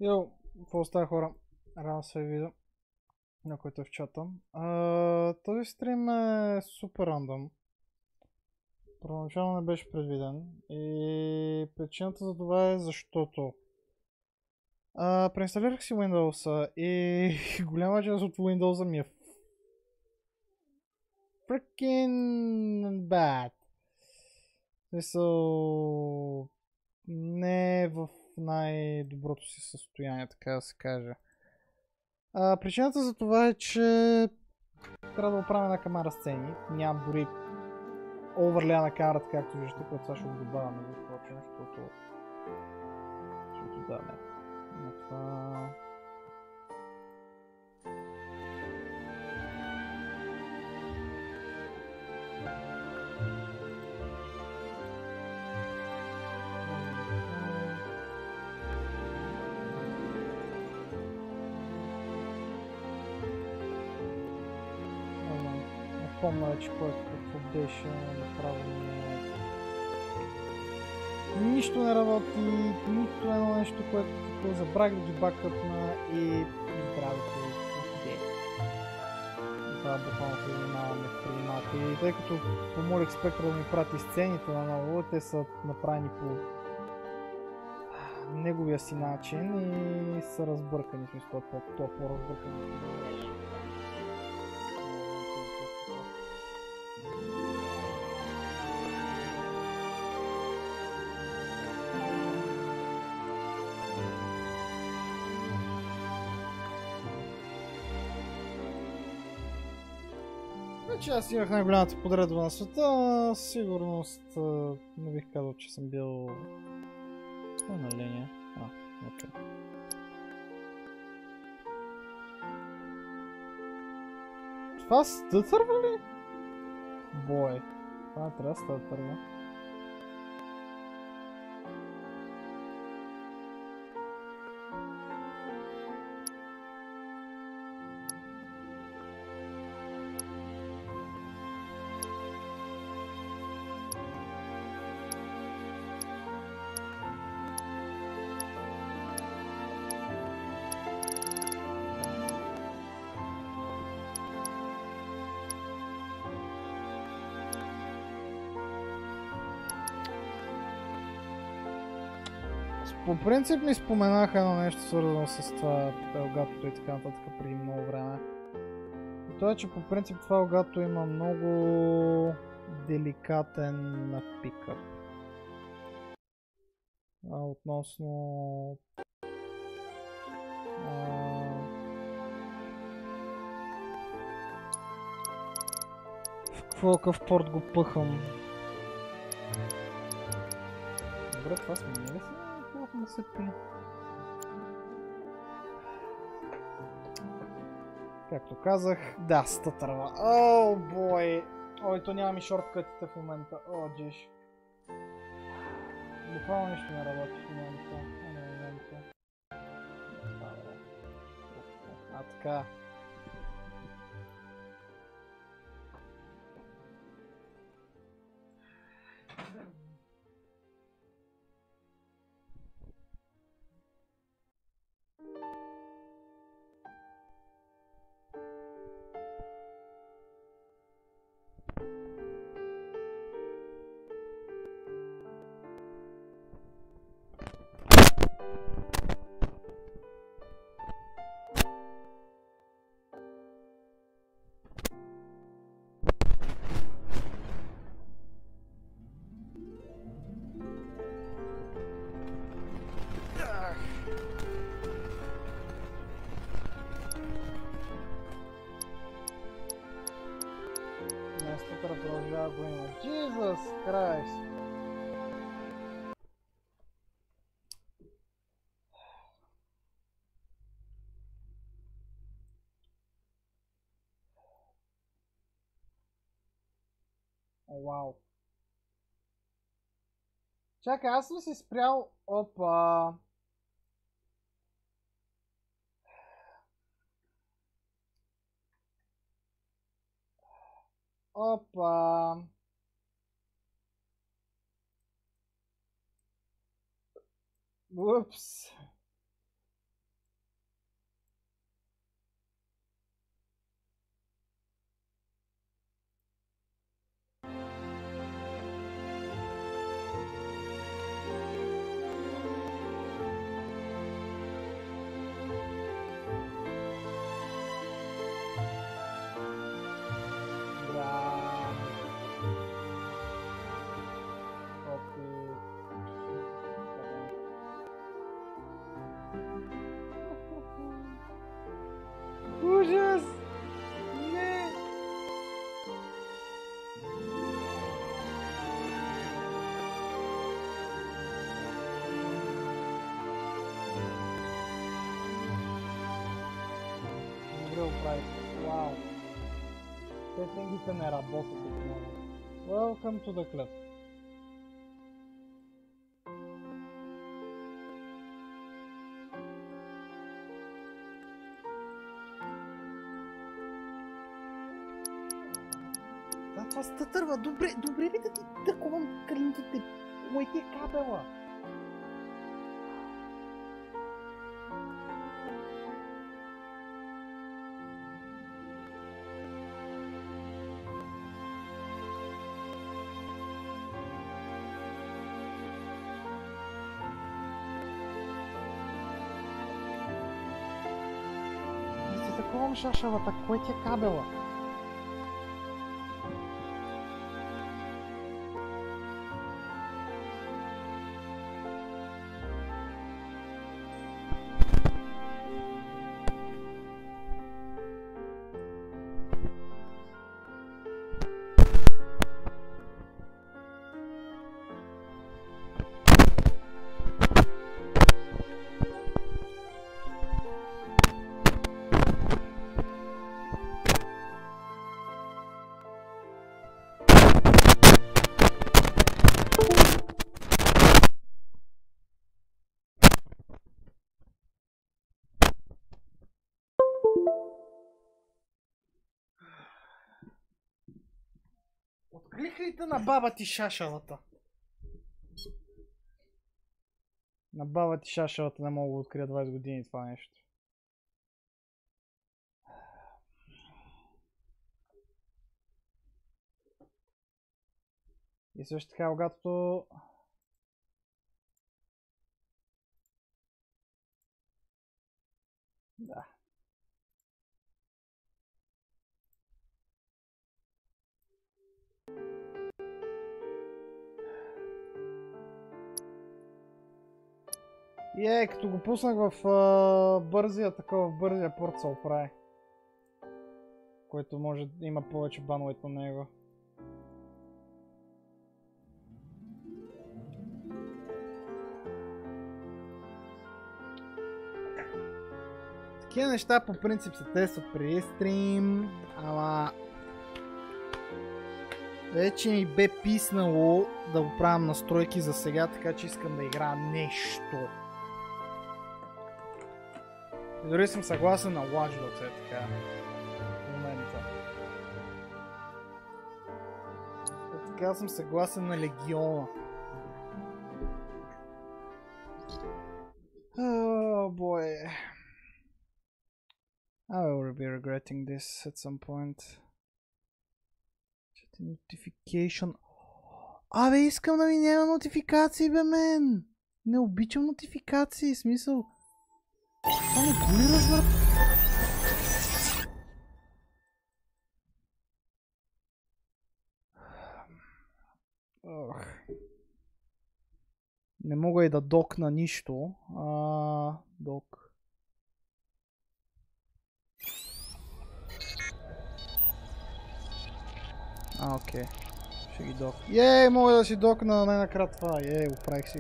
Йо, какво става, хора? Рано се видя на който е в чата. Този стрим е супер рандъм. Първоначално не беше предвиден и причината за това е защото преинсталирах си Windows и голяма част от Windows ми е freaking bad. Смисъл, не е в най-доброто си състояние, така да се каже. Причината за това е, че трябва да оправя една камера сцени. Нямам дори овърляна на камерата, както виждате, което сега ще го добавя между прочим, защото да, не. Но това... Помня вече какво беше направено. Нищо не работи, нито едно нещо, което забрах да ги бакъпна и здравето отиде. Това буквално се занимаваме преди малко. И тъй като помолих Спектър да ми прати сцените на ново, те са направени по неговия си начин и са разбъркани. В смисъл, по-разбъркани. Че аз имах най-голямата подредба на света, сигурност не бих казал, че съм бил на линия. Окей. Това стътърва ли? Бой. Това не трябва да стътърва. По принцип ми споменаха едно нещо свързано с това елгатото и така нататък преди много време. И то е, че по принцип това елгато има много деликатен пикъп. Относно... в какъв порт го пъхам. Добре, това смени ли се? Не се пи. Както казах, да, стътърва. О, бой! Ой, то няма ми шорткътите в момента. О, джиш. Буквално нищо не работи в момента. Така. Продължава го има. Jesus Christ! О, вау! Чакай, аз ли си спрял? Опа! Опа! Упс! прави. Вау. Сетингите не работят отново. Welcome to the club. Това стътърва. Добре ли да ти търковам клинките? Моите кабела. Такова шашавата, кой ти е кабела? Откликайте на баба ти шашалата. На баба ти шашалата не мога да открия 20 години това нещо. И също така, когато... Да. И като го пуснах в бързия порт се оправи. Който може да има повече банует на него. Такива неща по принцип се тестват преди стрим, ама... Вече ми бе писнало да го правям настройки за сега, така че искам да играя нещо. И дори съм съгласен на Watch Dogs, е така. В момента. И така съм съгласен на Легиона. Oh boy. I will be regretting this at some point. Notification. Абе, искам да ми няма нотификации, бе, мен! Не обичам нотификации, смисъл. Това не го ли разбър... Не мога и да докна нищо. Док. Окей. Ще ги док. Ей, мога да си докна най-накрат това. Ей, оправих си.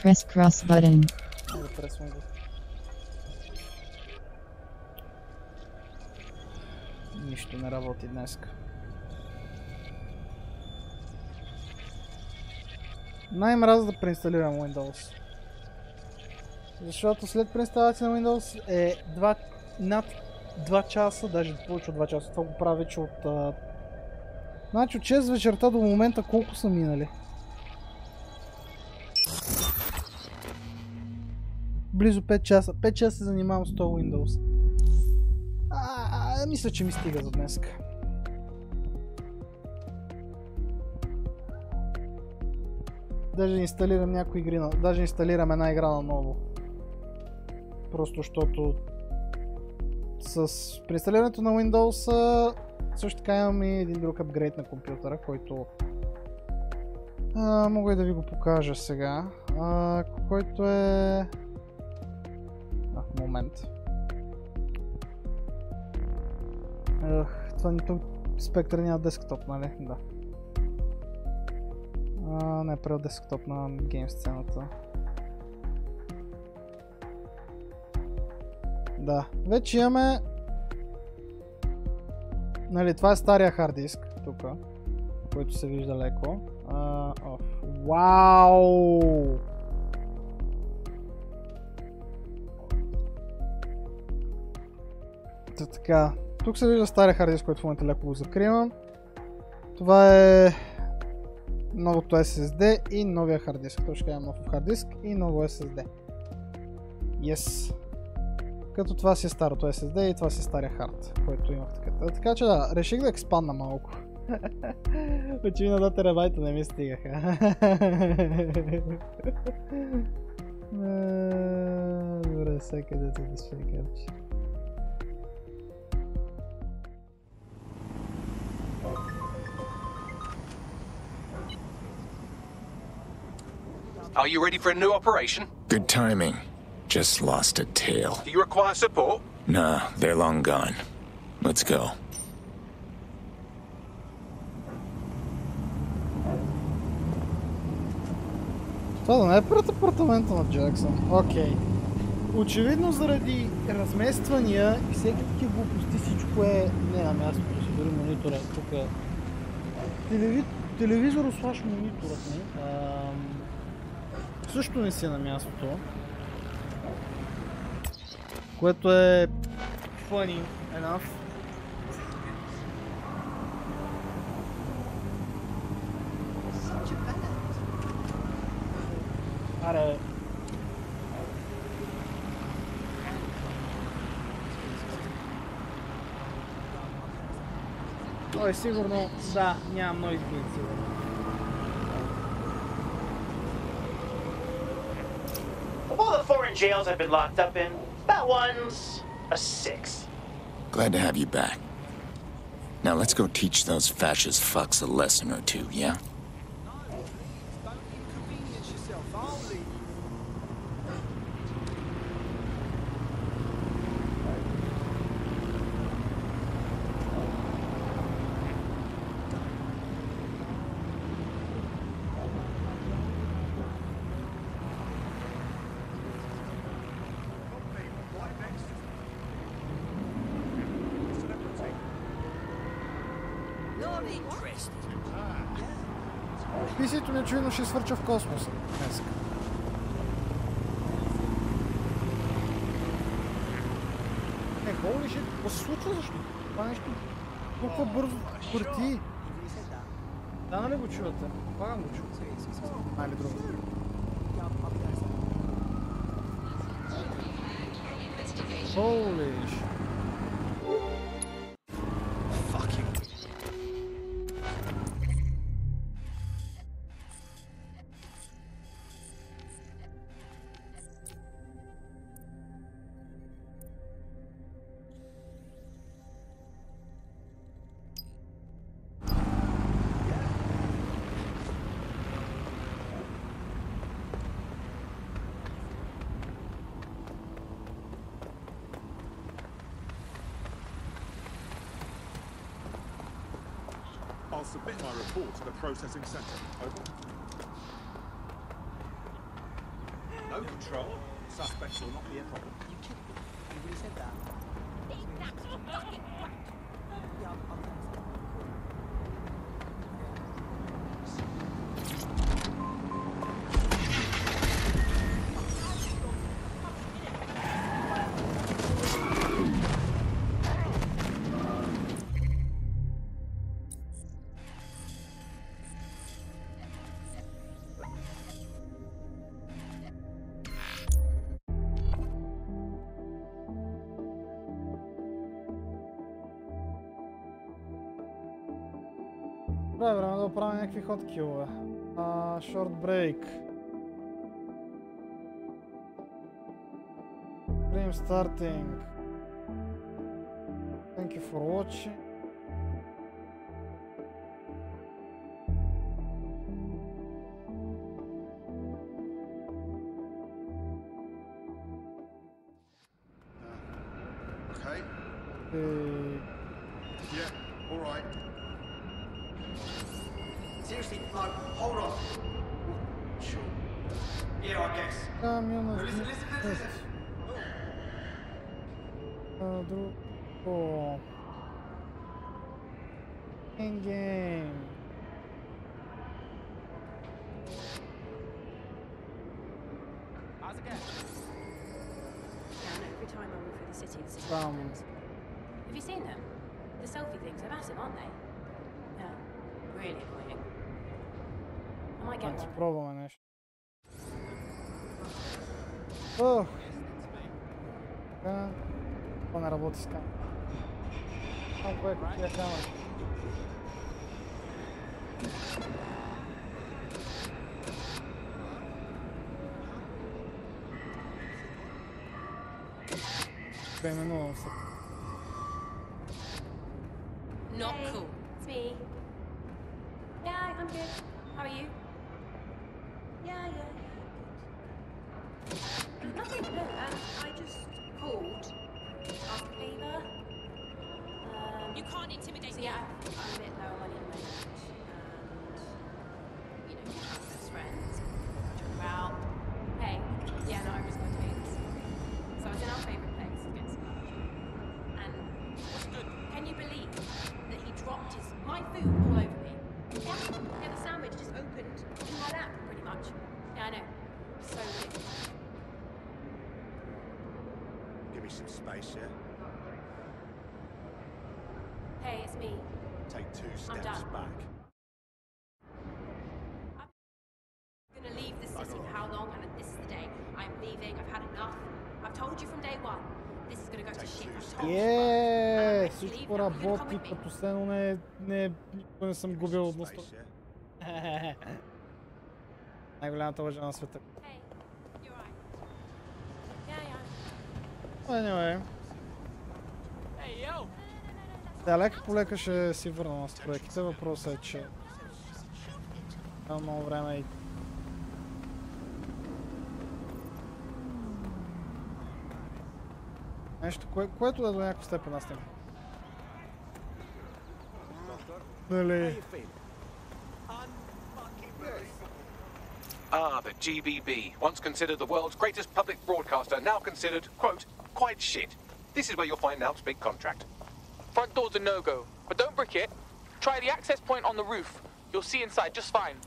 Press cross button. Да пресвам го. Нищо не работи днеска. Най-мраза да преинсталирам Windows. Защото след преинсталация на Windows е над 2 часа, даже повече от 2 часа. Това го правя вече от... Значи от 6 вечерта до момента колко са минали? Близо 5 часа. 5 часа се занимавам с този Windows. Мисля, че ми стига за днеска. Даже инсталирам някои игри, даже инсталирам една игра на ново. Просто защото с преинсталирането на Windows също така имам и един друг апгрейд на компютъра, който мога и да ви го покажа сега, който е... момент. Това спектър няма десктоп, нали? Да. Не е правил десктоп на гейм сцената. Да, вече имаме Нали, това е стария хард диск, тук, който се вижда леко. Вау! Така, тук се вижда стария хард диск, който в момента леко го закривам. Това е новото SSD и новия хард диск. Точно ще нов хард диск и ново SSD. Yes. Като това си е старото SSD и това си е стария хард, който имах така. Така че да, реших да експандна малко. Очевидно 2 терабайта не ми стигаха. Добре, сега където да ще капчи. Are you ready for a new operation? Good timing. Just lost a tail. Do you require support? Nah, they're long gone. Let's go. Това да не е пред апартамента на Джаксън. Окей. Очевидно заради размествания и всеки такива глупости всичко е не на мястото си, дори монитора. Тук телевизор слаш мониторът ми. Също не си на мястото. Което е funny enough. Аре. Ой, сигурно, да, нямам много избит, сигурно. Of all the foreign jails I've been locked up in, that one's a 6. Glad to have you back. Now let's go teach those fascist fucks a lesson or two, yeah? Писието ми очевидно ще свърча в космоса днес. Holy shit, какво се случва защо? Това нещо толкова бързо върти. Да, нали го чувате? Пагам го чувате. Или друго. Holy shit. I'll submit my report to the processing center. Over. No control. Suspects will not be a problem. You kidding me? You really said that? Добре, време да оправим някакви хоткилове. Short break. Stream starting. Thank you for watching. Okay. Yeah, all right. Seriously, no, hold on. Sure. Yeah, I guess. Listen. Друго. In-game. How's it going? Yeah, I know. Every time I walk through the city, there's Там. Have you seen them? The selfie things, they're massive, aren't they? Yeah. Really annoying. I might get Значи one. пробваме нещо. Ох, така. Това не работи с камера. Там кое е тия камера. Преименувам се. Not cool. It's me. Yeah, I'm good. How are you? Yeah. Nothing. No, I just called. Asked a favour. You can't intimidate me. Yeah, I'm a bit low on money at the moment. And, you know, we're best friends. Joke about. Hey, yeah, no, I was going to do this. So I was in our favourite place to get some lunch. And what's good? Can you believe that he dropped my food all over me? Yeah, the sandwich just opened in my lap, pretty much. Yeah, I know. So weird. Give me some space, yeah? Hey, it's me. Take 2 steps done. back. I'm gonna leave the city for how long, and this is the day. I'm leaving. I've had enough. I've told you from day one. This is gonna go to shit. I've told you. Всичко работи, като следно никога не съм губил от ността. Най-голямата лъжа на света. Hey, you're right. Yeah. Anyway. Hey, yo! Да, лека по лека ще си върна на стройките. Въпросът е, че няма много време и нещо, което да до някаква степен аз нямам. Дали... Ah, the GBB, once considered the world's greatest public broadcaster, now considered, quote, quite shit. This is where you'll find Nowt's big contract. Front door's a no-go, but don't brick it. Try the access point on the roof. You'll see inside just fine.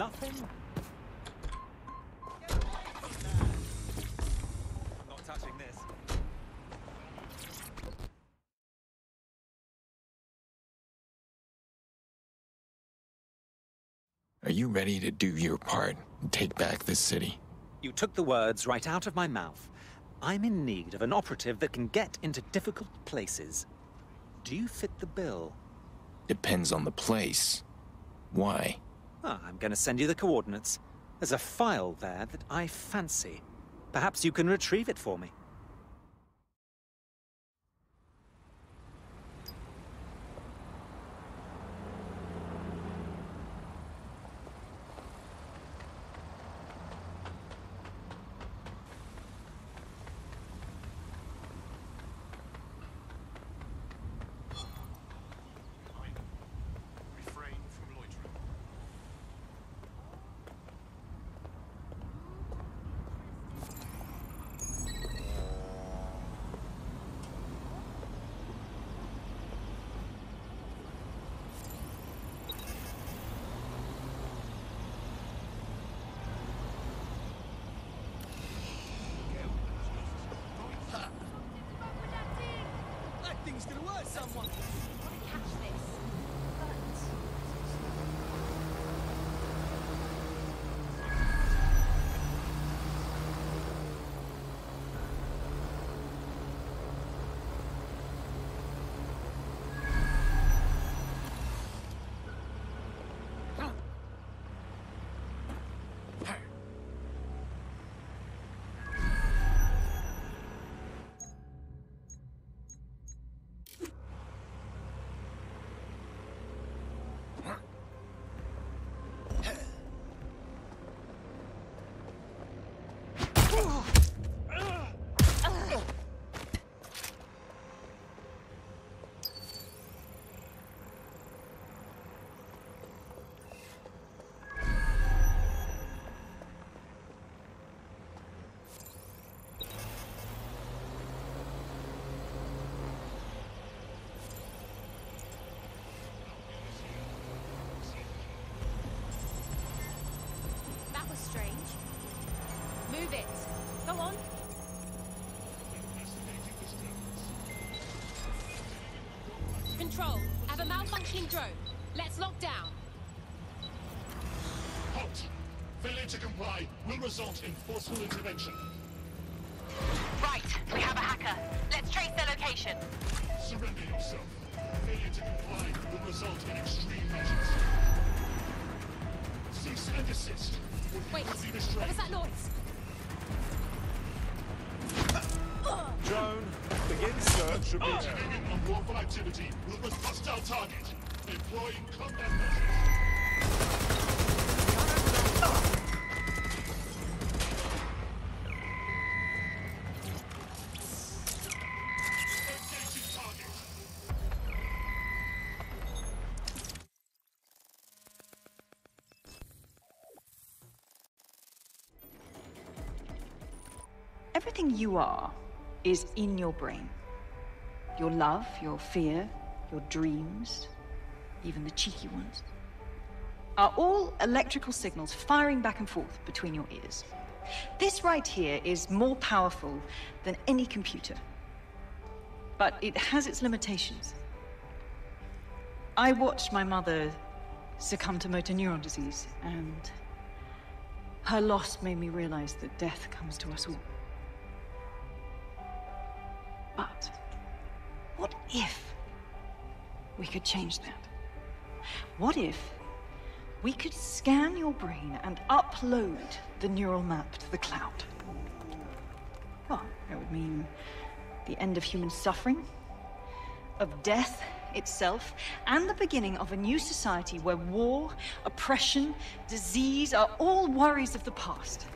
Nothing? I'm not touching this. Are you ready to do your part and take back this city? You took the words right out of my mouth. I'm in need of an operative that can get into difficult places. Do you fit the bill? Depends on the place. Why? I'm going to send you the coordinates. There's a file there that I fancy. Perhaps you can retrieve it for me. Refrain from loitering. That thing's gonna hurt someone! Catch this. Move it. Go on. Control. I have a malfunctioning drone. Let's lock down. Halt! Failure to comply will result in forceful intervention. Right, we have a hacker. Let's trace their location. Surrender yourself. Failure to comply will result in extreme measures. Cease and desist. Wait, what was that noise? Drone, begin search of the Activating unlawful activity will was hostile target. Employing combat measures. Engaging target. Everything you are is in your brain. Your love, your fear, your dreams, even the cheeky ones, are all electrical signals firing back and forth between your ears. This right here is more powerful than any computer, but it has its limitations. I watched my mother succumb to motor neuron disease, and her loss made me realize that death comes to us all. But what if we could change that? What if we could scan your brain and upload the neural map to the cloud? Well, it would mean the end of human suffering, of death itself, and the beginning of a new society where war, oppression, disease are all worries of the past.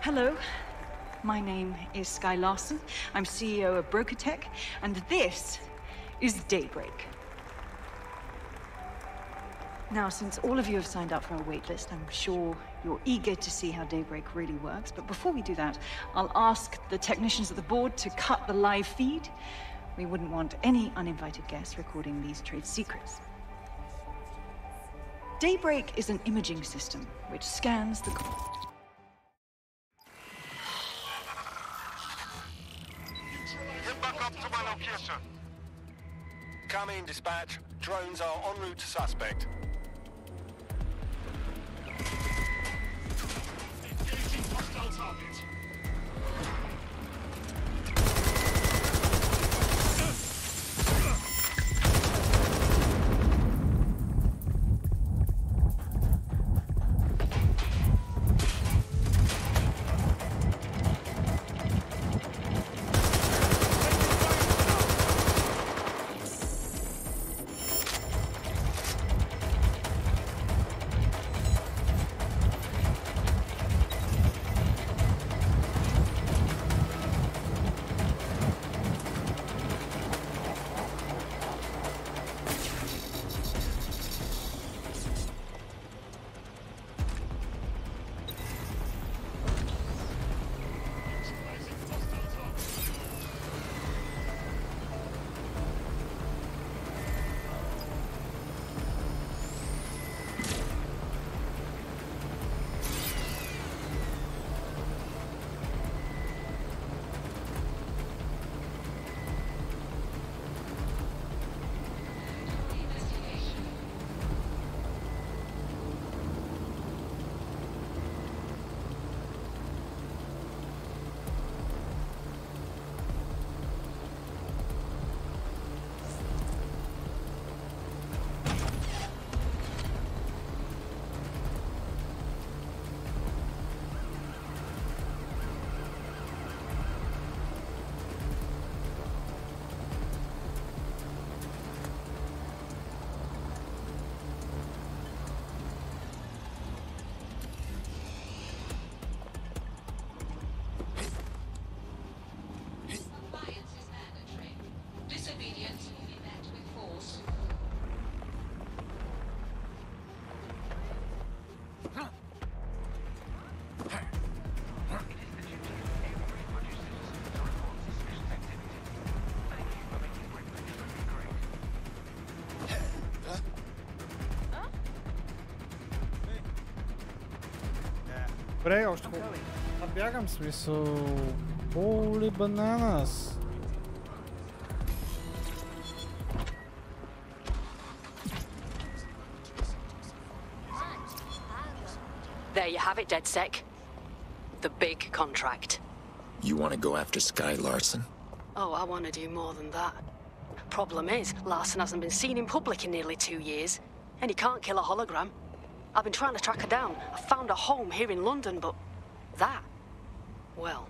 Hello. My name is Sky Larson. I'm CEO of Brokertech, and this is Daybreak. Now, since all of you have signed up for our waitlist, I'm sure you're eager to see how Daybreak really works. But before we do that, I'll ask the technicians at the board to cut the live feed. We wouldn't want any uninvited guests recording these trade secrets. Daybreak is an imaging system which scans the... Get back up to my location. Come in, dispatch. Drones are en route to suspect. Engaging hostile target. Добре, още колко. Бягам смисъл. Holy bananas. There you have it, DedSec. The big contract. You want to go after Sky Larson? Oh, I want to do more than that. Problem is, Larson hasn't been seen in public in nearly 2 years, and he can't kill a hologram. I've been trying to track her down. I found a home here in London, but that, well...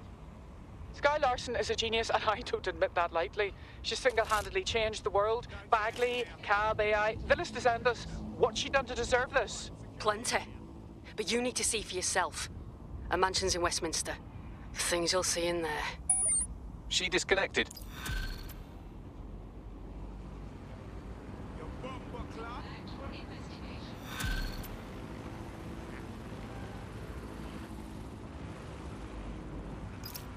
Sky Larson is a genius, and I don't admit that lightly. She single-handedly changed the world. Bagley, Cab, AI, the list is endless. What's she done to deserve this? Plenty. But you need to see for yourself. A mansion's in Westminster. The things you'll see in there. She disconnected.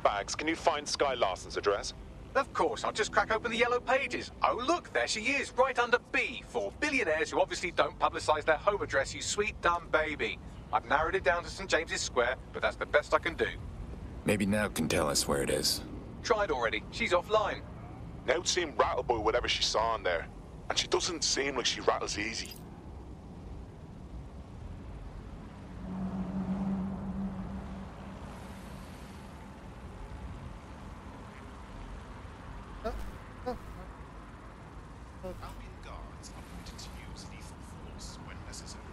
Bags, can you find Sky Larson's address? Of course, I'll just crack open the yellow pages. Oh look, there she is, right under B, for billionaires who obviously don't publicise their home address, you sweet dumb baby. I've narrowed it down to St James's Square, but that's the best I can do. Maybe now can tell us where it is. Tried already, she's offline. Now seemed rattled by whatever she saw in there. And she doesn't seem like she rattles easy. Albion guards are permitted to use lethal force when necessary.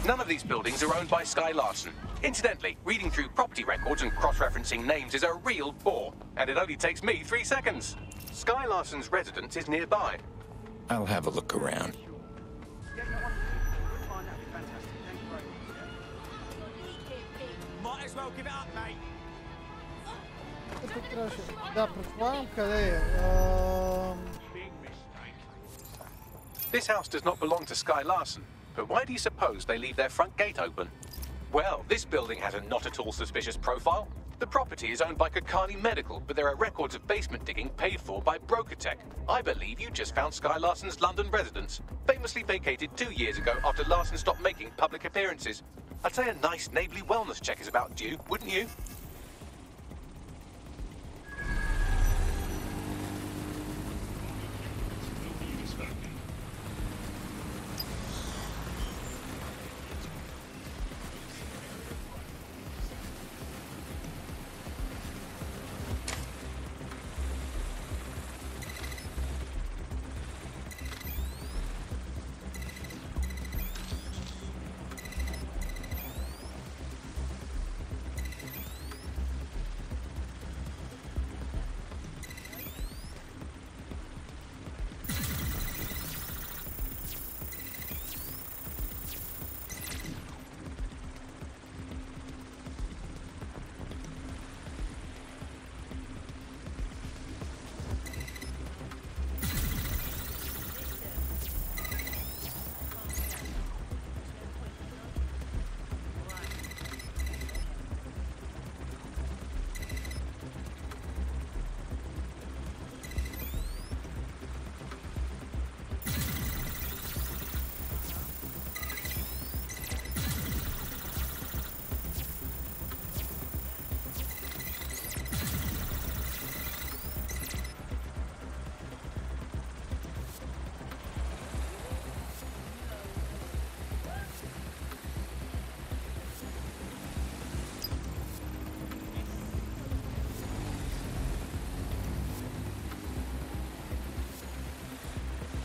None of these buildings are owned by Sky Larson. Incidentally, reading through property records and cross-referencing names is a real bore, and it only takes me 3 seconds. Sky Larson's residence is nearby. I'll have a look around. Might as well give it up, mate. Да, предполагам къде е. This house does not belong to Sky Larson, but why do you suppose they leave their front gate open? Well, this building has a not at all suspicious profile. The property is owned by Kakani Medical, but there are records of basement digging paid for by Brokertech. I believe you just found Sky Larson's London residence, famously vacated 2 years ago after Larson stopped making public appearances. I'd say a nice neighbourly wellness check is about due, wouldn't you?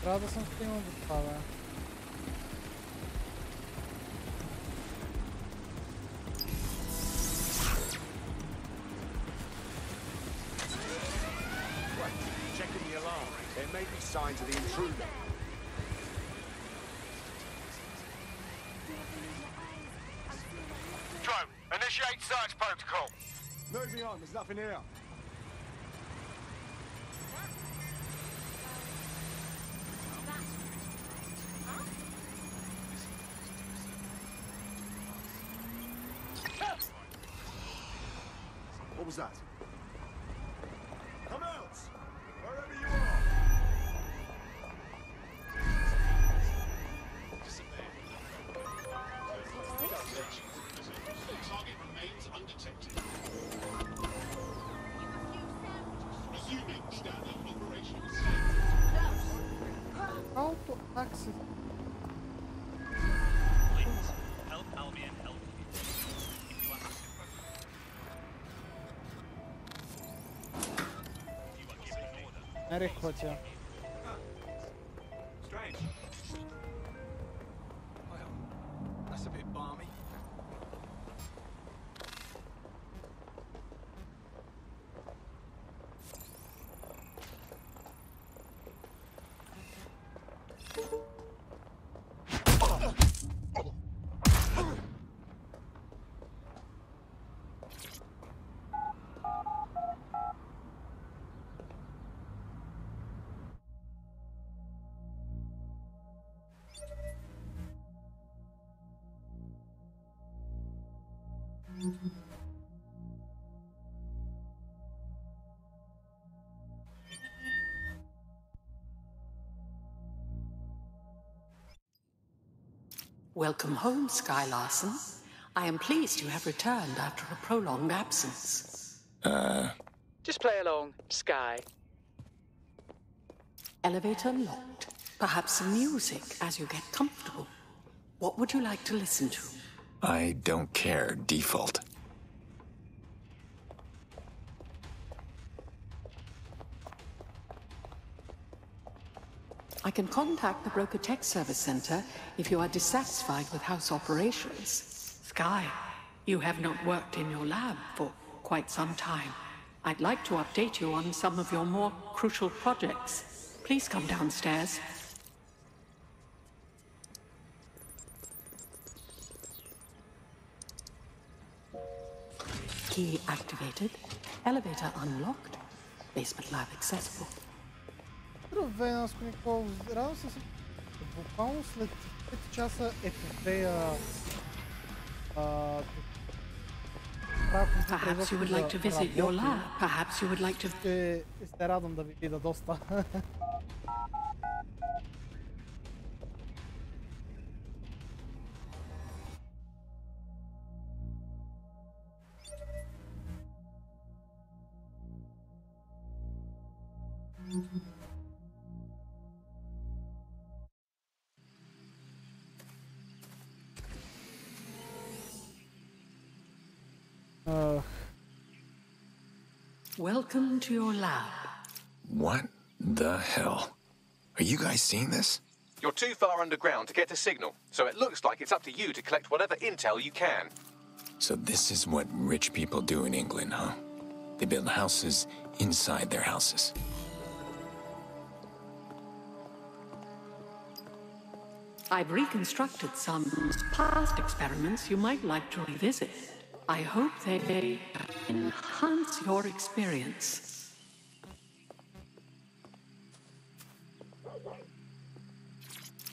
Трябва да съм стигнал до това, бе. Checking the alarm. There may be signs of the intruder. Drone, initiate search protocol. Moving on, there's nothing here. What was that? Come out! Wherever you are! Target remains undetected. Resuming standard operations. Auto access. Help Albion help you. If you are given order. Рехотя. Strange. Well, that's a bit balmy. Welcome home, Sky Larson. I am pleased you have returned after a prolonged absence. Just play along, Sky. Elevator locked. Perhaps some music as you get comfortable. What would you like to listen to? I don't care, default. I can contact the Broker Tech Service Center if you are dissatisfied with house operations. Sky, you have not worked in your lab for quite some time. I'd like to update you on some of your more crucial projects. Please come downstairs. Key activated. Elevator unlocked. Basement lab accessible. Здравейнаско, Никол. Радвам се, буквално след 5 часа епопея Perhaps you would like to visit your lab. Perhaps you would like to... Ще се радвам да ви видя доста. Welcome to your lab. What the hell? Are you guys seeing this? You're too far underground to get a signal, so it looks like it's up to you to collect whatever intel you can. So this is what rich people do in England, huh? They build houses inside their houses. I've reconstructed some past experiments you might like to revisit. I hope they enhance your experience.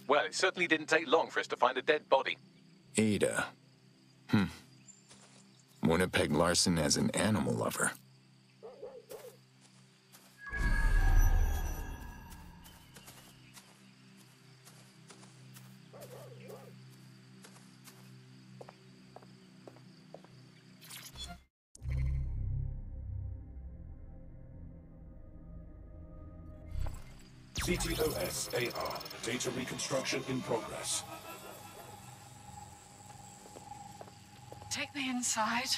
Well, it certainly didn't take long for us to find a dead body. Ada. Winnipeg Larson as an animal lover. CTOS-AR. Data reconstruction in progress. Take me inside.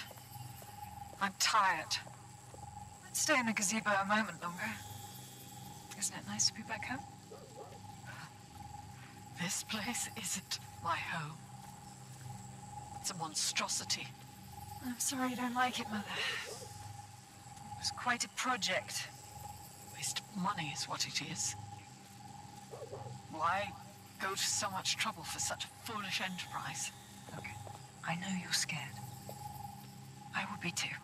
I'm tired. Let's stay in the gazebo a moment longer. Isn't it nice to be back home? This place isn't my home. It's a monstrosity. I'm sorry you don't like it, Mother. It was quite a project. Waste of money is what it is. Why go to so much trouble for such a foolish enterprise? Look, I know you're scared. I would be too.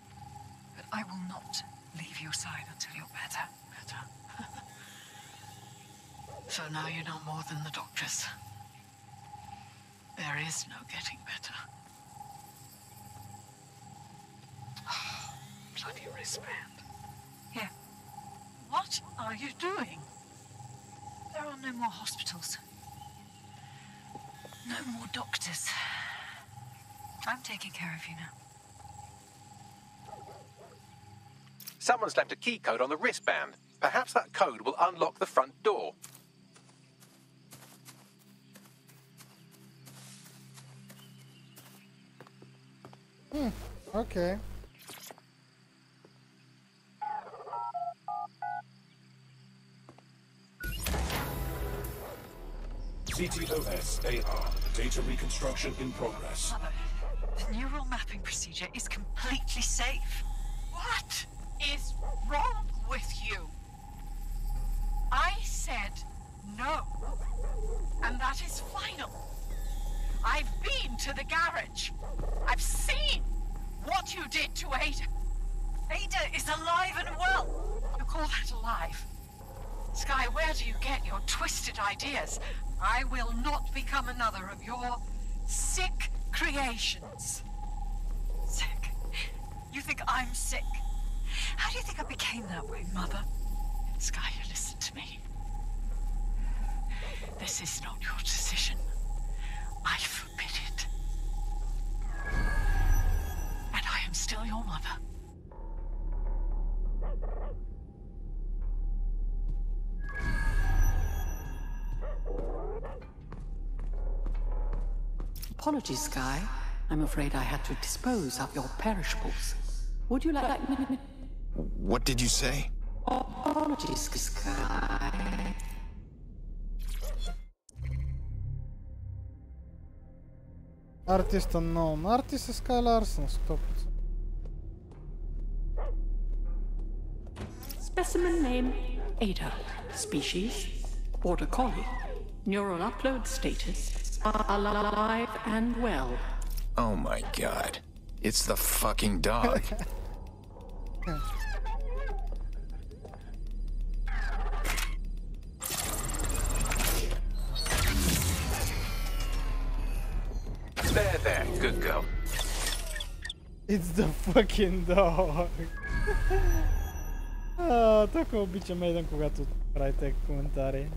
But I will not leave your side until you're better. So now you know more than the doctors. There is no getting better. Oh, bloody wristband. Here. What are you doing? There are no more hospitals. No more doctors. I'm taking care of you now. Someone's left a key code on the wristband. Perhaps that code will unlock the front door. Okay. CTOS AR. Data reconstruction in progress. Mother, the neural mapping procedure is completely safe. What is wrong with you? I said no. And that is final. I've been to the garage. I've seen what you did to Ada. Ada is alive and well. You call that alive? Sky, where do you get your twisted ideas? I will not become another of your sick creations. Sick? You think I'm sick? How do you think I became that way, Mother? Sky, you listen to me. This is not your decision. I forbid it. And I am still your mother. Apologies, Sky. I'm afraid I had to dispose of your perishables. Would you like... What did you say? Apologies, Sky. Artist unknown. Artist is Sky Larson, 100%. Specimen name, Ada. Species, Border Collie. Neural upload status, alive and well. Oh my god. It's the fucking dog. There, good girl. It's the fucking dog. Толкова обичам Мейдън, когато правите коментари.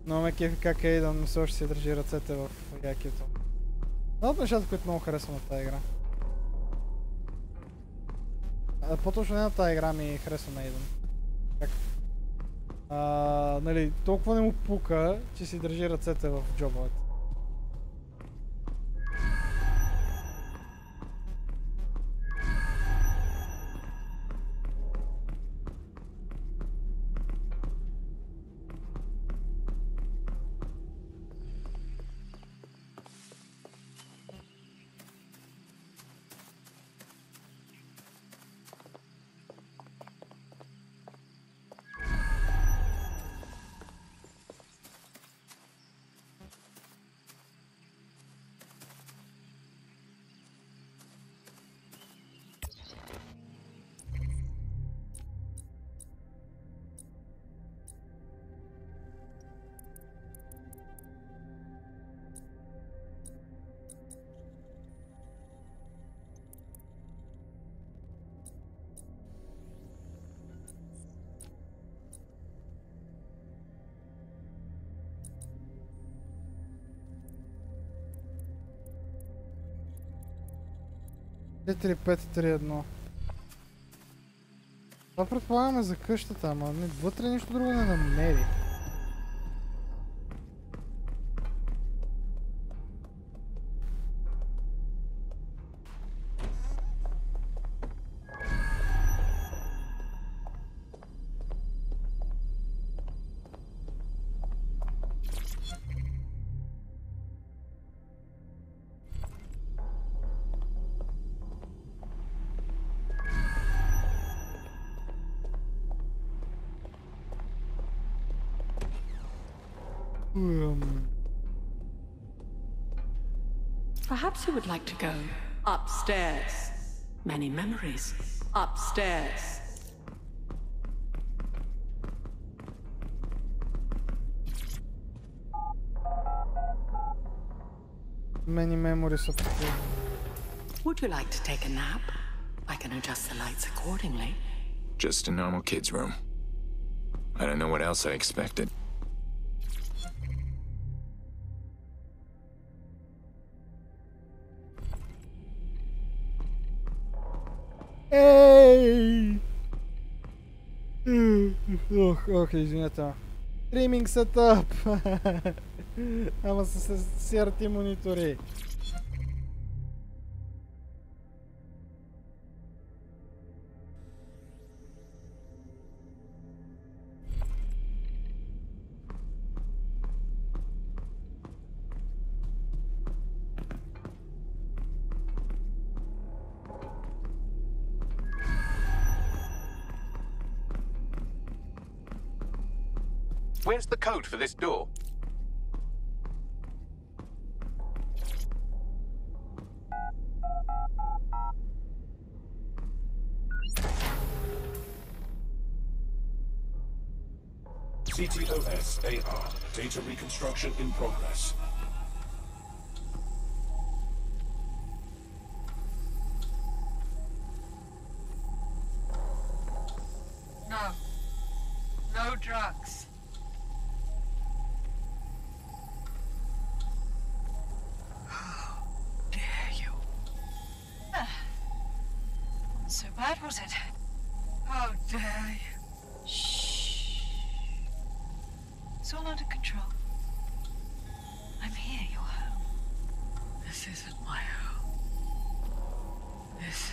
Но ме кефи как Ейдън все още си държи ръцете в якито. Едно от нещата, които много харесвам от тази игра. По-точно не на тази игра ми харесва на Ейдън. Как? Нали, толкова не му пука, че си държи ръцете в джобовете. 4531. Това предполагаме за къщата, ама вътре нищо друго не намери. Perhaps you would like to go upstairs. Many memories. Upstairs. Many memories of the... Would you like to take a nap? I can adjust the lights accordingly. Just a normal kid's room. I don't know what else I expected. Ей! Ох, извинете. Стриминг сетъп! Ама с CRT монитори. Where's the code for this door? CTOS-AR. Data reconstruction in progress. No. No drugs. How dare you? So bad, was it? How dare you? Shh. It's all under control. I'm here, your home. This isn't my home. This...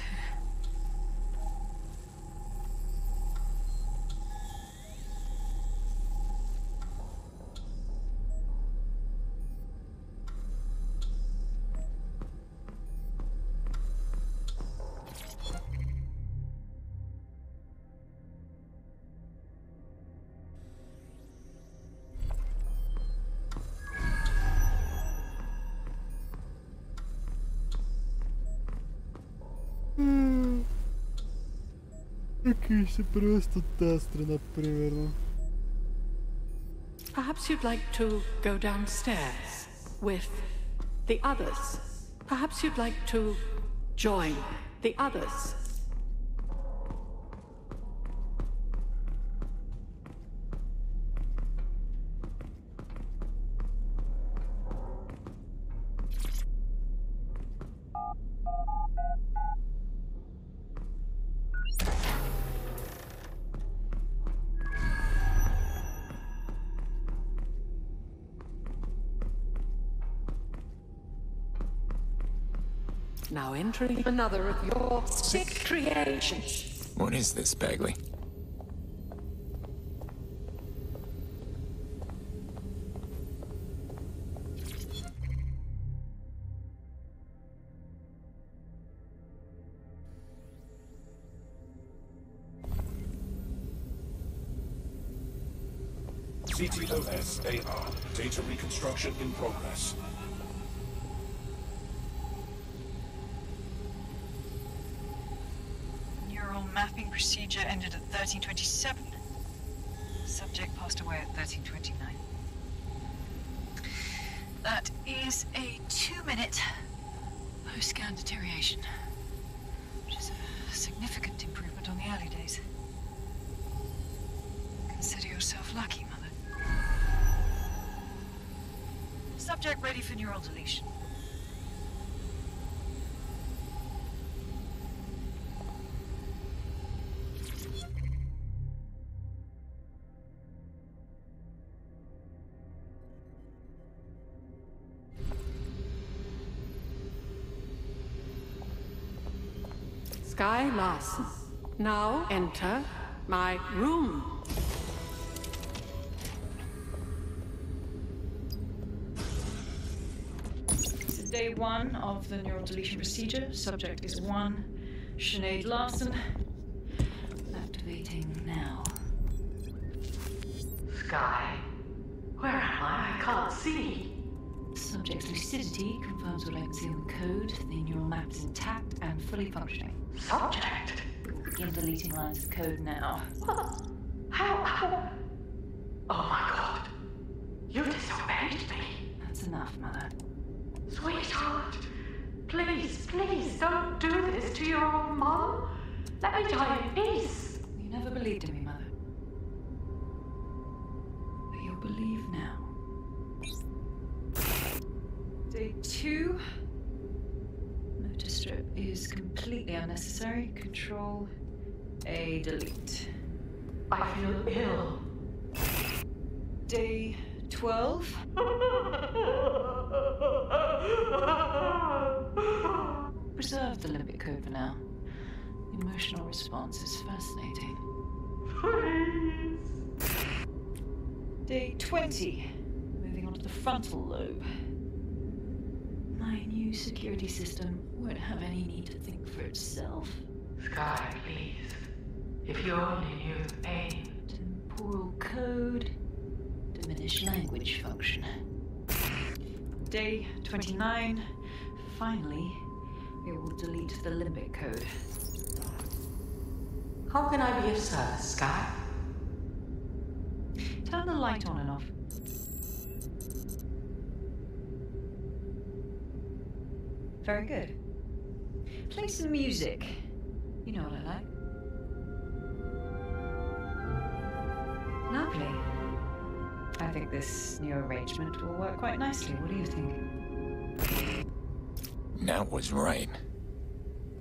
Окей, ще просто от тази страна, примерно. Perhaps you'd like to go downstairs with the others. Perhaps you'd like to join the others. Now entering another of your 6 creations. What is this, Bagley? CTOS-AR. Data reconstruction in progress. Mapping procedure ended at 1327. Subject passed away at 1329. That is a 2-minute post-scan deterioration, which is a significant improvement on the early days. Consider yourself lucky, Mother. Subject ready for neural deletion. Sky Larson. Now enter my room. This is day 1 of the neural deletion procedure. Subject is 1, Sinead Larson. Activating now. Sky, where am I? I can't see. Subject's lucidity confirms what I can see on the code. The neural map is intact and fully functioning. Subject? Begin deleting lines of code now. What? How? Oh my god. You disobeyed me. That's enough, Mother. Sweetheart, please, please don't do this to your own mom. Let me die in peace. You never believed in me, Mother. But you'll believe now. Day 2. Motor strip is completely unnecessary. Control A, delete. I feel ill. Day 12. Preserve the limbic code for now. The emotional response is fascinating. Please. Day 20. Moving on to the frontal lobe. My new security system won't have any need to think for itself. Sky, please. If you only knew the pain. Temporal code. Diminish language function. Day 29. Finally, it will delete the limbic code. How can I be of service, Sky? Turn the light on and off. Very good. Play some music. You know what I like. Lovely. I think this new arrangement will work quite nicely. What do you think? Nat was right.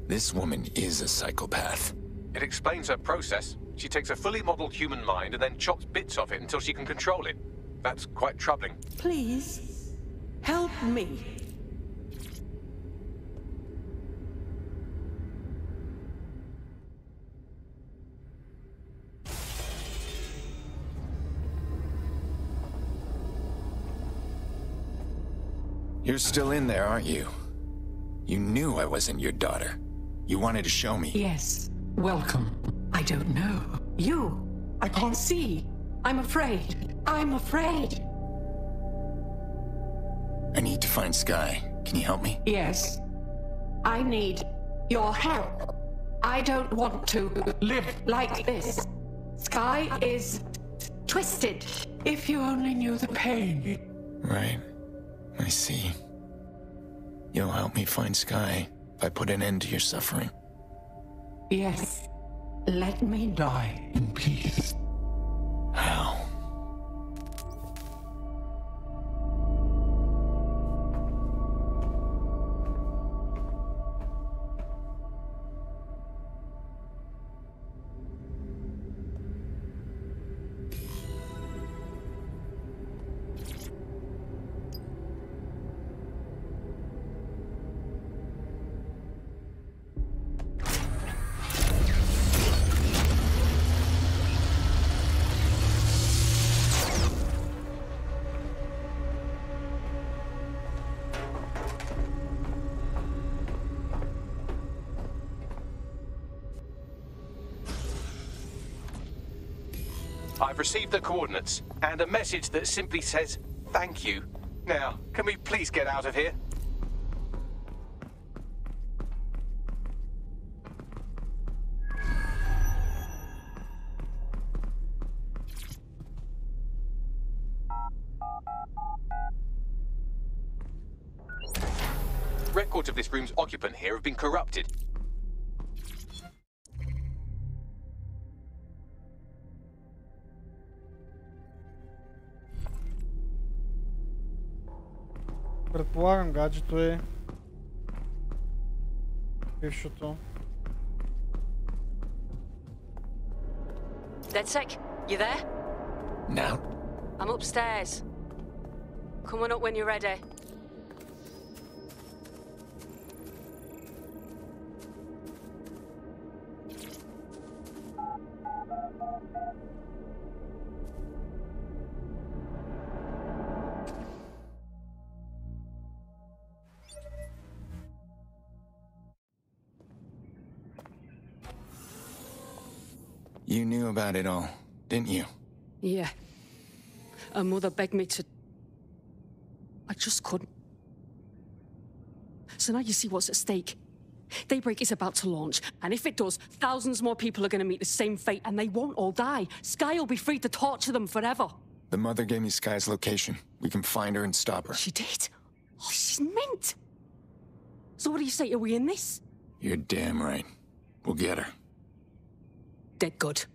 This woman is a psychopath. It explains her process. She takes a fully modeled human mind and then chops bits of it until she can control it. That's quite troubling. Please, help me. You're still in there, aren't you? You knew I wasn't your daughter. You wanted to show me. Yes. Welcome. I don't know. You. I can't see. I'm afraid. I'm afraid. I need to find Sky. Can you help me? Yes. I need your help. I don't want to live like this. Sky is twisted. If you only knew the pain. Right. I see. You'll help me find Sky if I put an end to your suffering. Yes. Let me die in peace. How? I've received the coordinates and a message that simply says, thank you. Now, can we please get out of here? Records of this room's occupant here have been corrupted. Предполагам, гаджето е бившото. DeadSec, you there? Now? I'm upstairs. Coming up when you're ready. You knew about it all, didn't you? Yeah. Her mother begged me to... I just couldn't. So now you see what's at stake. Daybreak is about to launch, and if it does, thousands more people are going to meet the same fate, and they won't all die. Sky will be free to torture them forever. The mother gave me Sky's location. We can find her and stop her. She did? Oh, she's mint. So what do you say? Are we in this? You're damn right. We'll get her. Dead good.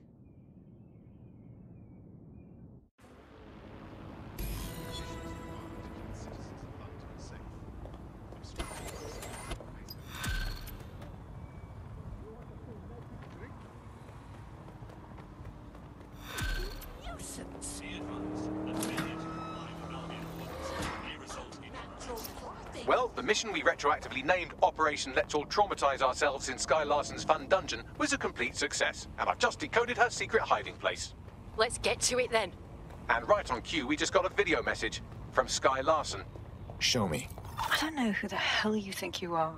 Well, the mission we retroactively named Operation Let's All Traumatize Ourselves in Sky Larson's Fun Dungeon was a complete success, and I've just decoded her secret hiding place. Let's get to it then. And right on cue, we just got a video message from Sky Larson. Show me. I don't know who the hell you think you are,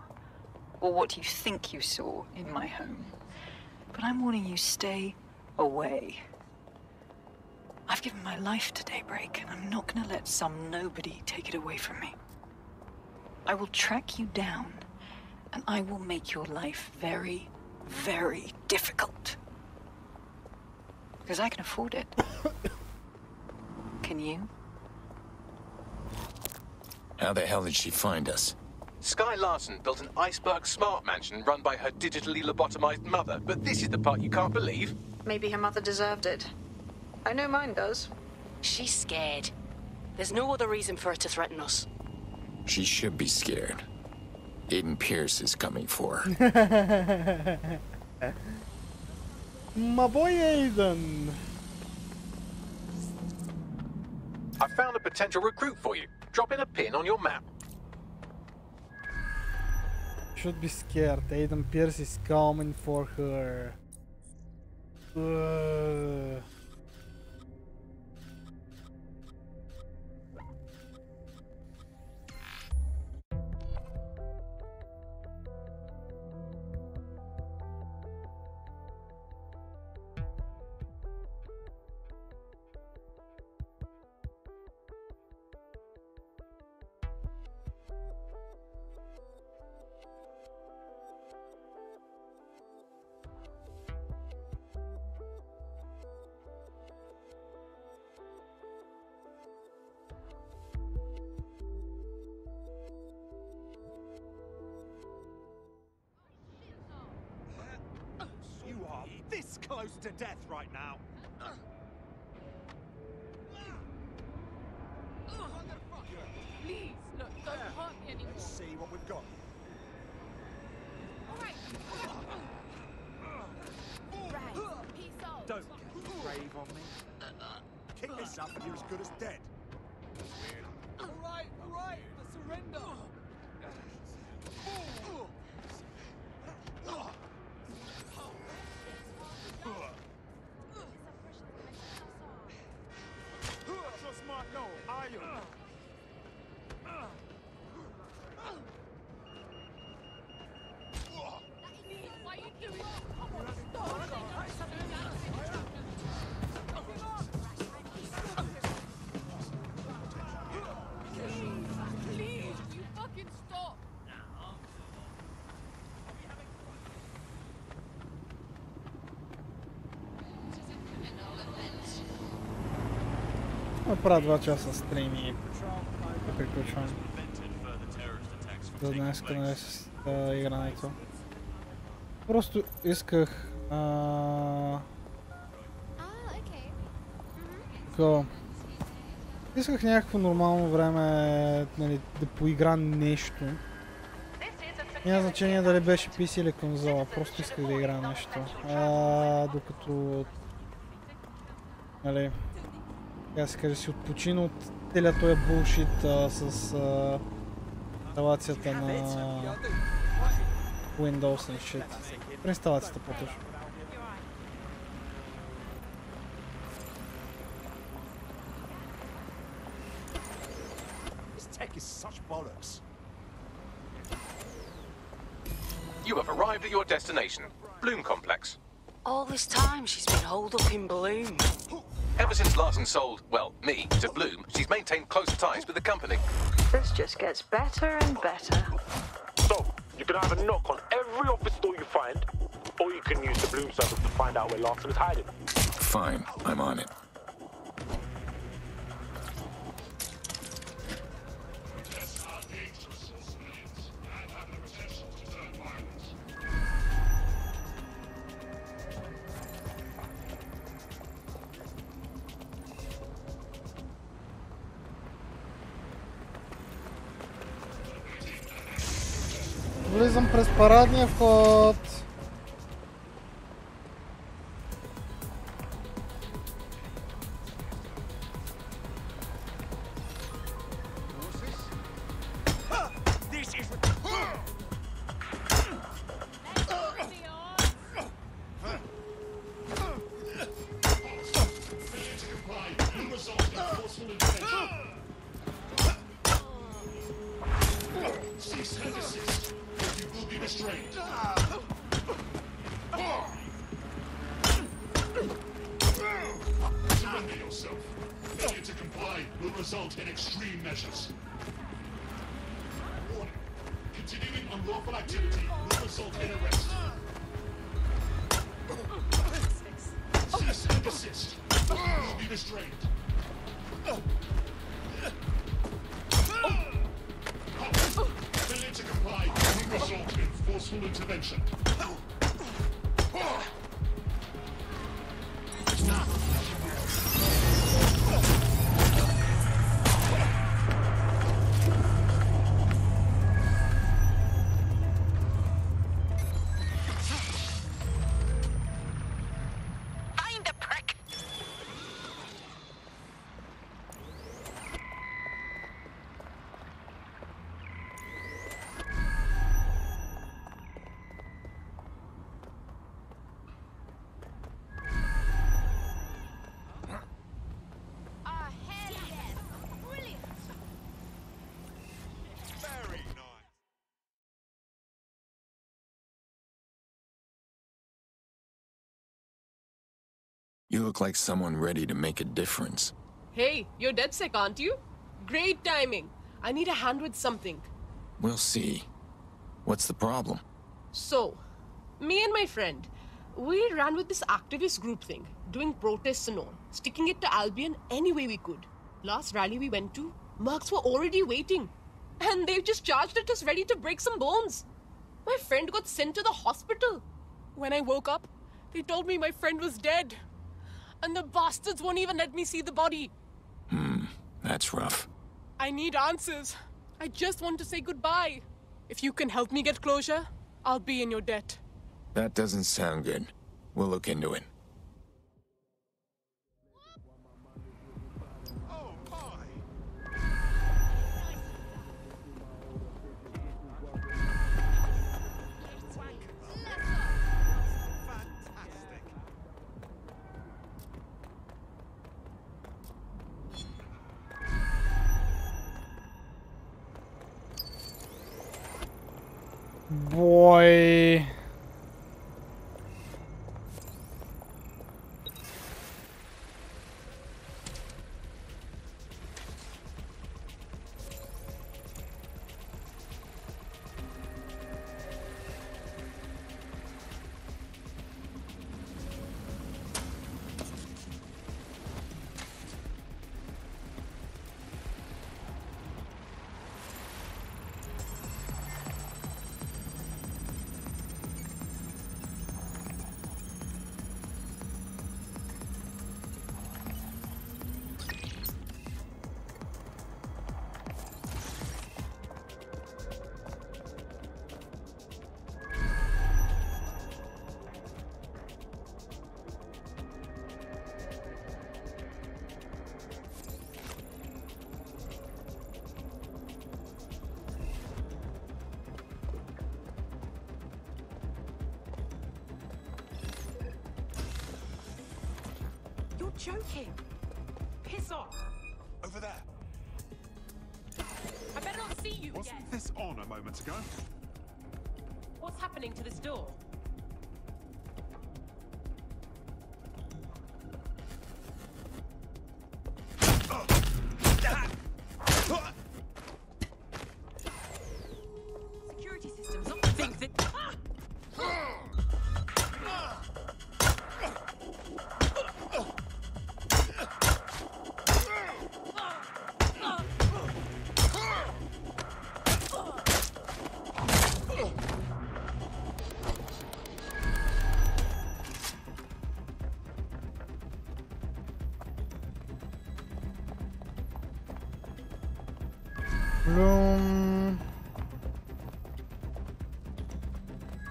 or what you think you saw in my home, but I'm warning you, stay away. I've given my life to Daybreak, and I'm not gonna let some nobody take it away from me. I will track you down, and I will make your life very, very difficult. Because I can afford it. Can you? How the hell did she find us? Sky Larson built an iceberg smart mansion run by her digitally lobotomized mother, but this is the part you can't believe. Maybe her mother deserved it. I know mine does. She's scared. There's no other reason for her to threaten us. She should be scared. Aiden Pierce is coming for her. My boy Aiden. I found a potential recruit for you. Drop in a pin on your map. Should be scared. Aiden Pierce is coming for her. You are this close to death right now. Please, look, don't hurt me anymore. Let's see what we've got. Alright, Don't get brave on me. Kick this up and you're as good as dead. alright, the surrender. Just might know, are you? Why are you doing that? Come on, stop. Please, you fucking stop. Направо 2 часа стрим и приключвам. За днес с игрането. Просто исках исках някакво нормално време, нали, да поигра нещо. Няма значение дали беше PC или конзола, просто исках да игра нещо. Докато, нали, така се каже, си отпочина от целият този булшит с инсталацията на Windows and shit. При инсталацията по-точно. bollocks. You have arrived at your destination, Bloom Complex. All this time she's been holed up in Bloom. Ever since Larson sold, well, me, to Bloom, she's maintained close ties with the company. This just gets better and better. So, you can either knock on every office door you find, or you can use the Bloom service to find out where Larson is hiding. Fine, I'm on it. Влизам през парадния вход. You look like someone ready to make a difference. Hey, you're dead sick, aren't you? Great timing. I need a hand with something. We'll see. What's the problem? So, me and my friend, we ran with this activist group thing, doing protests and all, sticking it to Albion any way we could. Last rally we went to, mercs were already waiting. And they've just charged at us ready to break some bones. My friend got sent to the hospital. When I woke up, they told me my friend was dead. And the bastards won't even let me see the body. That's rough. I need answers. I just want to say goodbye. If you can help me get closure, I'll be in your debt. That doesn't sound good. We'll look into it. Boy. Joking. Piss off. Over there. I better not see you again. Wasn't this on a moment ago? What's happening to this door? Security systems don't think that.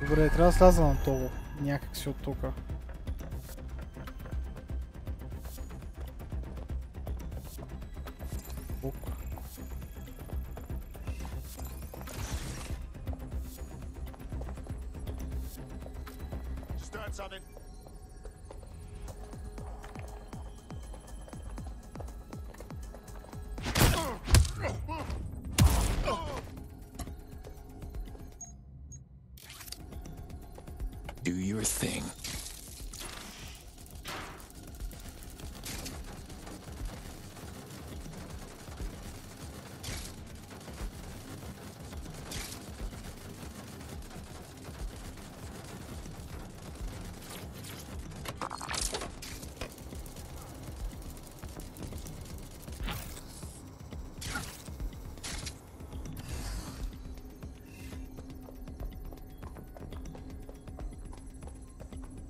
Добре, трябва да сляза на того. Някак си от тука. Тук. Start something. Do your thing.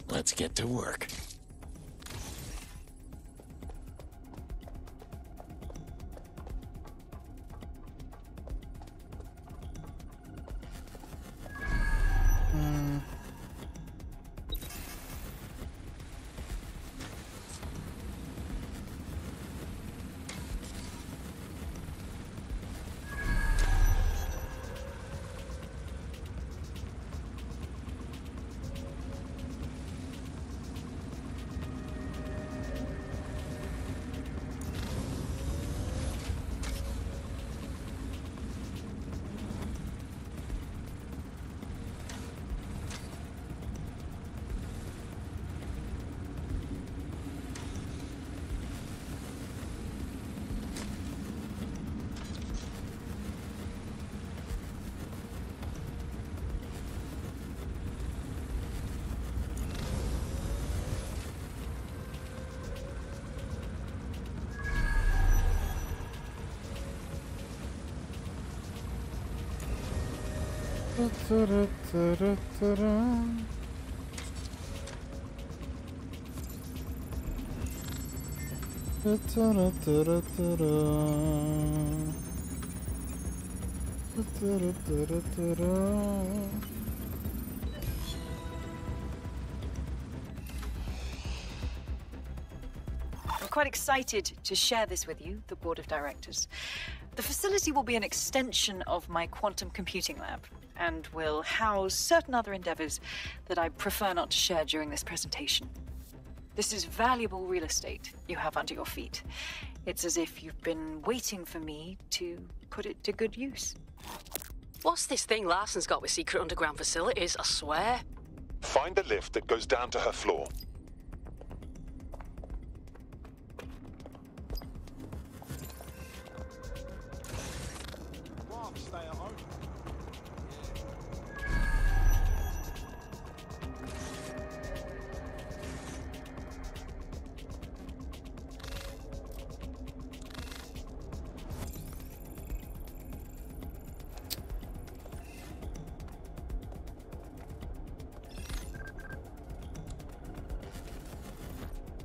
Let's get to work. I'm quite excited to share this with you, the board of directors. The facility will be an extension of my quantum computing lab and will house certain other endeavors that I prefer not to share during this presentation. This is valuable real estate you have under your feet. It's as if you've been waiting for me to put it to good use. What's this thing Larson's got with secret underground facilities, I swear? Find the lift that goes down to her floor. Stay at home.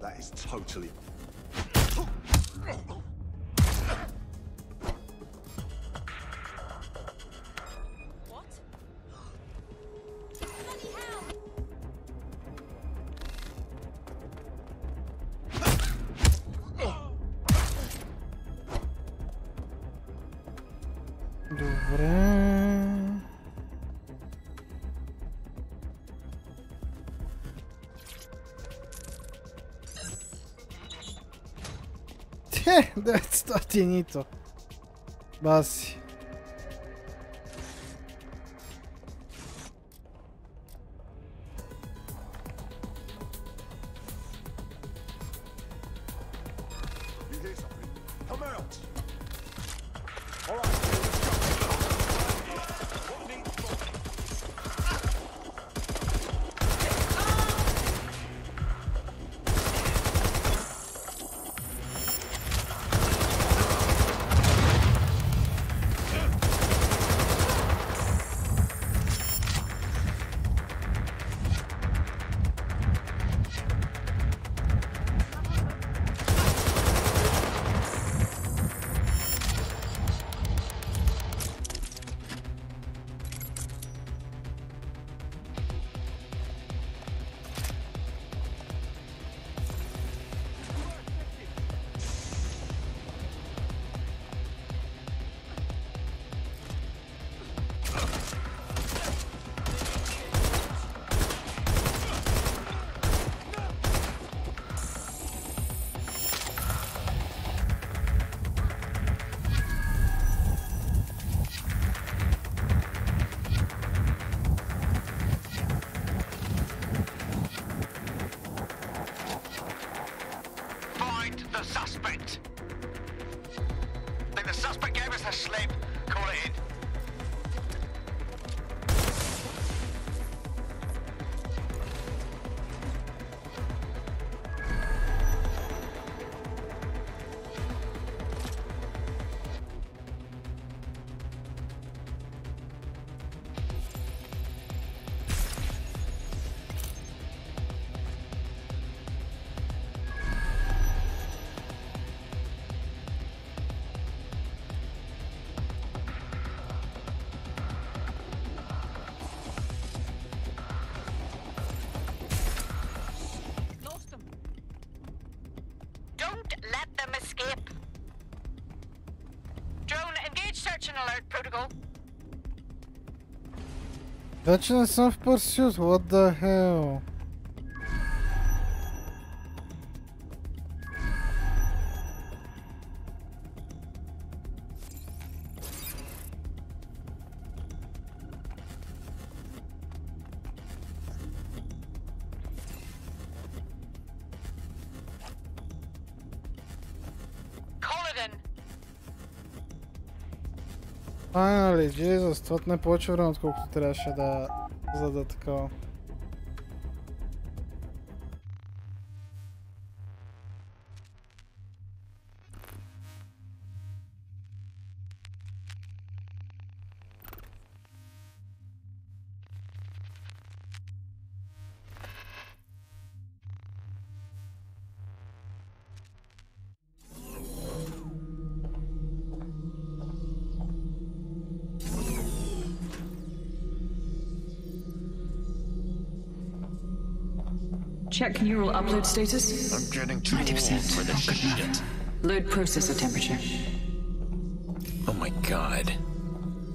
That is totally... Да, статинито. Баси. Come out. All right, let's go. What needs the suspect. Think the suspect gave us a slip. Call it in. Don't let them escape. Drone, engage search and alert protocol. Вече не съм в pursuit, what the hell? Finally, Jesus, това не е повече време, отколкото трябваше да за такова. Check neural upload status. I'm getting too old for this shit. Load processor temperature. Oh my god.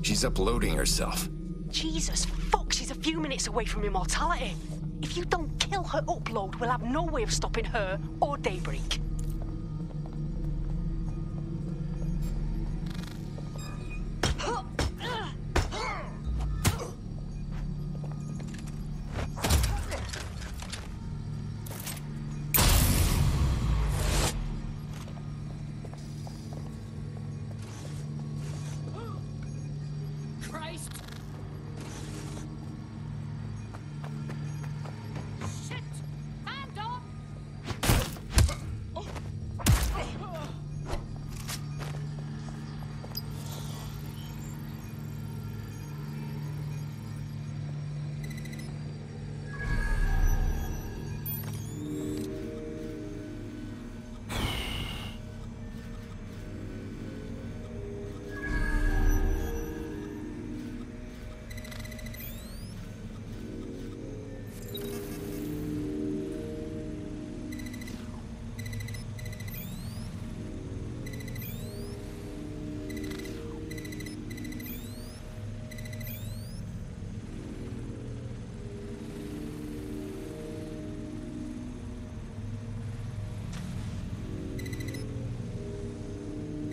She's uploading herself. Jesus fuck, she's a few minutes away from immortality. If you don't kill her upload, we'll have no way of stopping her or Daybreak.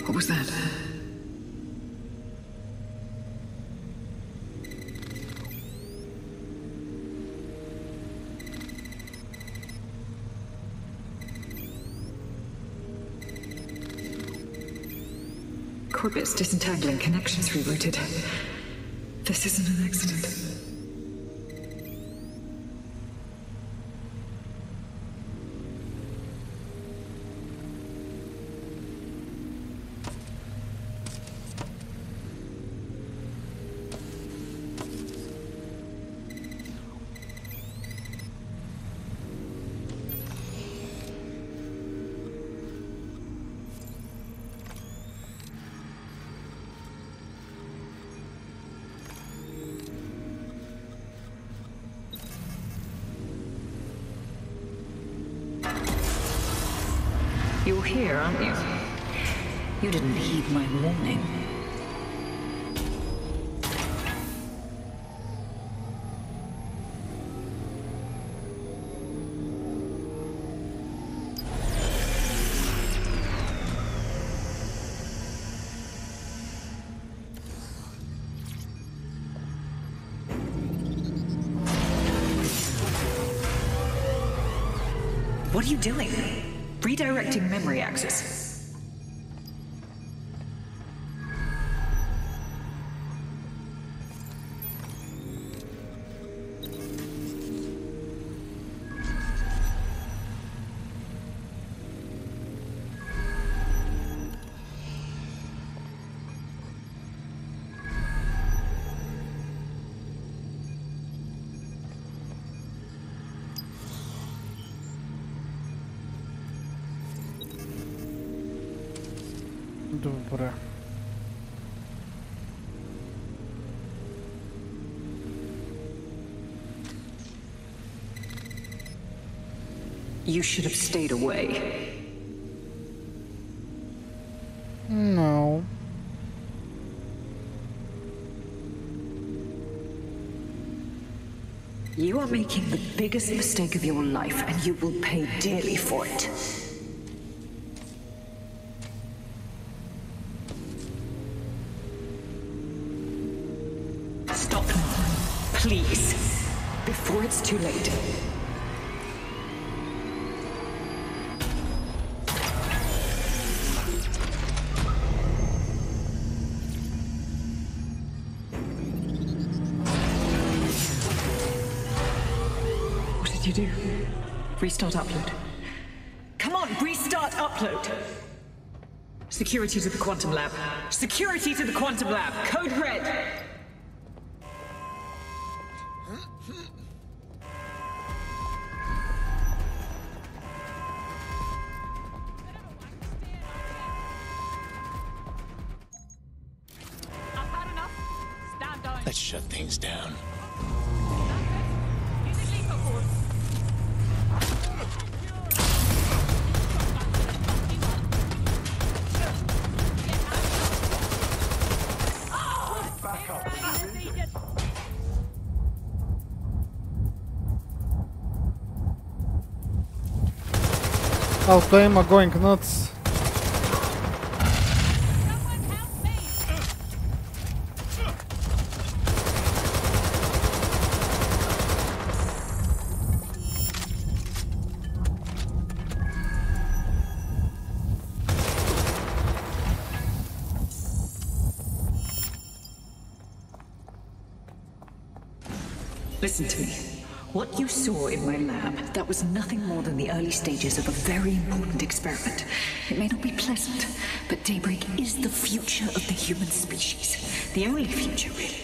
What was that? Corbet's disentangling connections rerouted. This isn't an accident. You're here, aren't you? You didn't heed my warning. What are you doing? Redirecting memory access. Добре. You should have stayed away. No. You are making the biggest mistake of your life, and you will pay dearly for it. Stop now, please, before it's too late. What did you do? Restart upload. Come on, restart upload! Security to the quantum lab. Security to the quantum lab. Code red. Let's shut things down. Autoaim going nuts. Listen to me. What you saw in my lab, that was nothing more than the early stages of a very important experiment. It may not be pleasant, but Daybreak is the future of the human species. The only future, really.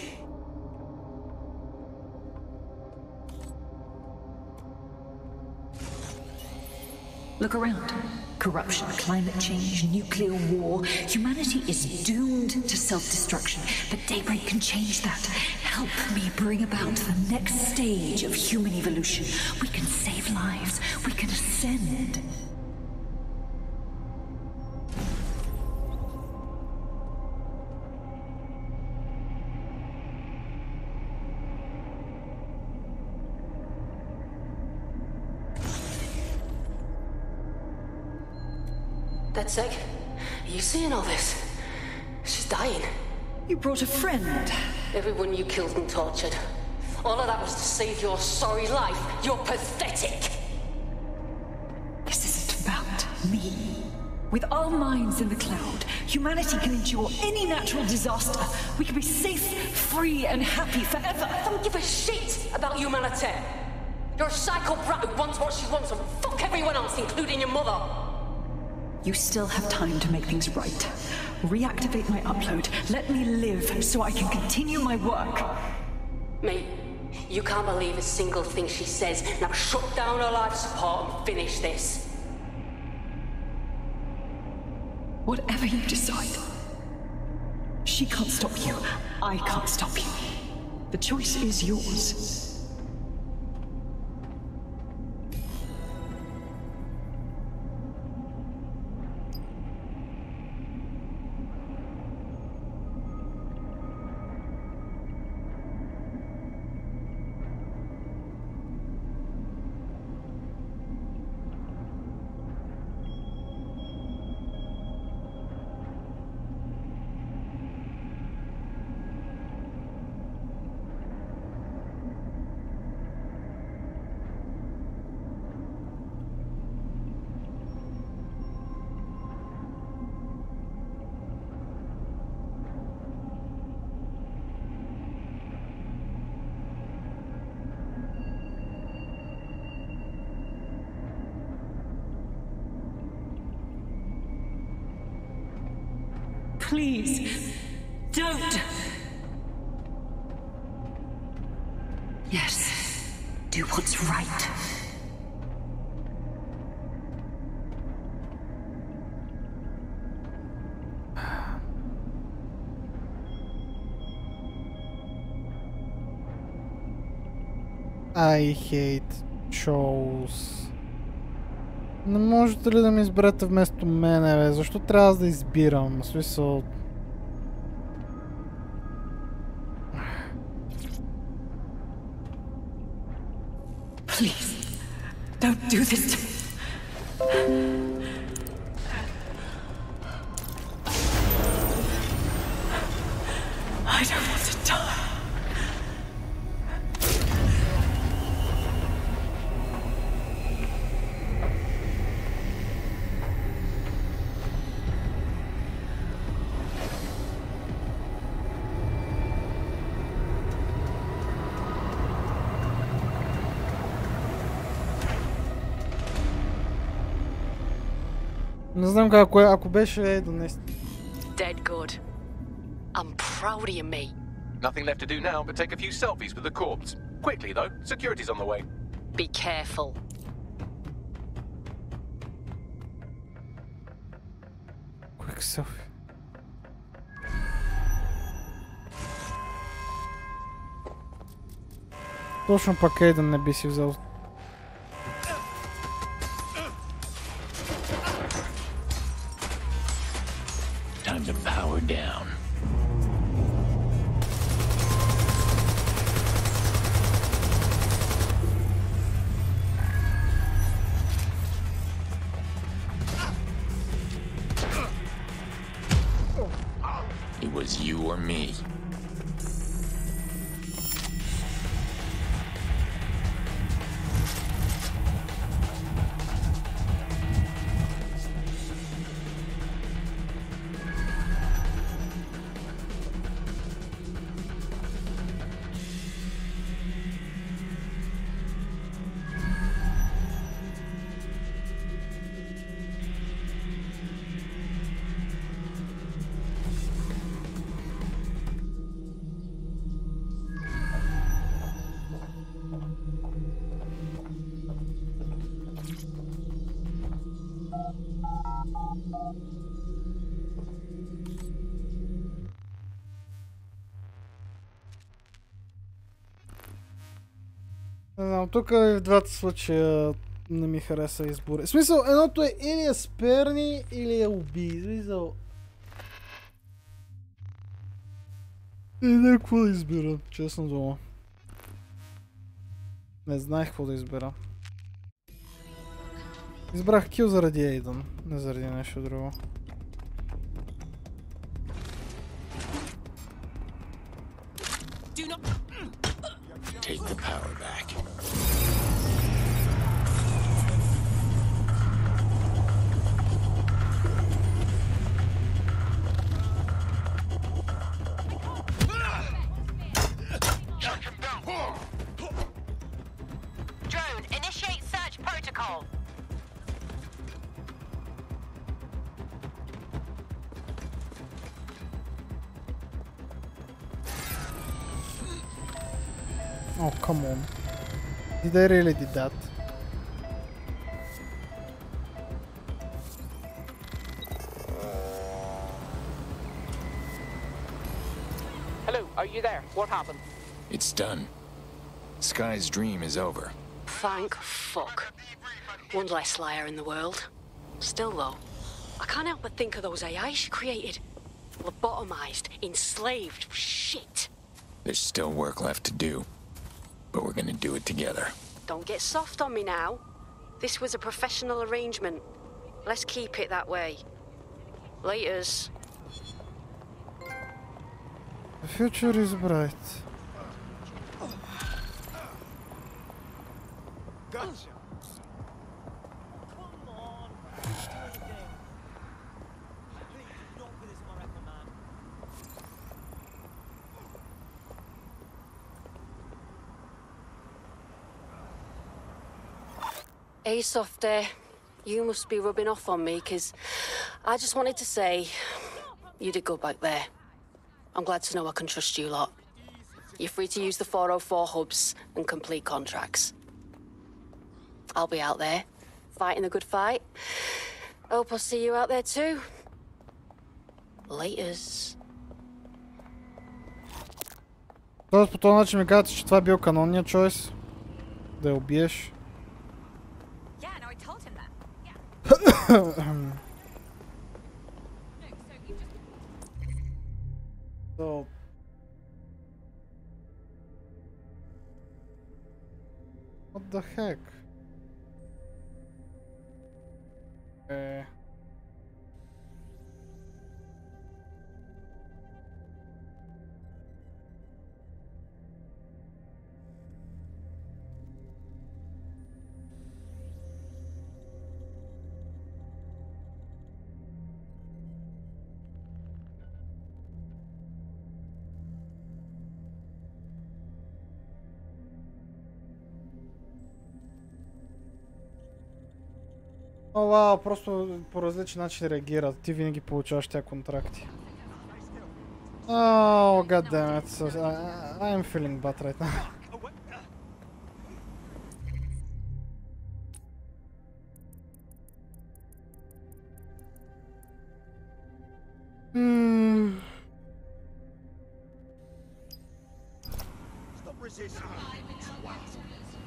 Look around. Corruption, climate change, nuclear war. Humanity is doomed to self-destruction, but Daybreak can change that. Help me bring about the next stage of human evolution. We can save lives. We can ascend. Dead sick? Are you seeing all this? She's dying. You brought a friend. Everyone you killed and tortured. All of that was to save your sorry life. You're pathetic. This isn't about me. With our minds in the cloud, humanity can endure any natural disaster. We can be safe, free, and happy forever. I don't give a shit about humanity. You're a psycho brat who wants what she wants and fuck everyone else, including your mother. You still have time to make things right. Reactivate my upload. Let me live so I can continue my work. Mate, you can't believe a single thing she says. Now shut down her life support and finish this. Whatever you decide. She can't stop you. I can't stop you. The choice is yours. Please, don't! Yes, do what's right. I hate shows. Не можете ли да ме изберете вместо мене, бе? Защо трябва да избирам? В смисъл... Please, don't do this to me. I don't want to die. Не знам ако беше донес. Dead good. I'm proud of you, mate. Nothing left to do now but take a few selfies with the corpse. Quickly, though. Security's on the way. Be careful. Quick selfie. Точно пак Ейден не би си взел. Time to power down. It was you or me. Не знам, тук в двата случая не ми хареса избора. В смисъл, едното е или е сперни, или е уби. В смисъл... Не знам какво да избера, честно дума. Не знаех какво да избера. Избрах кил заради Ейдън, не заради нещо друго. Take the power back. Oh, come on. Did I really did that? Hello, are you there? What happened? It's done. Sky's dream is over. Thank fuck. One less liar in the world. Still though, I can't help but think of those AI she created. Lobotomized, enslaved, shit. There's still work left to do, but we're gonna do it together. Don't get soft on me now. This was a professional arrangement. Let's keep it that way. Laters. The future is bright. Gotcha. Hey, Softy. You must be rubbing off on me, 'cause I just wanted to say you did good back there. I'm glad to know I can trust you lot. You're free to use the 404 hubs and complete contracts. I'll be out there, fighting a good fight. Hope I'll see you out there too. Laters. Тоест по този начин ми казвате, че това е бил канонният чойс. Да я убиеш. So... What the heck? О, вау, просто по различен начин реагират. Ти винаги получаваш тези контракти. Oh, god damn it. So, I am feeling bad right now. Stop resisting.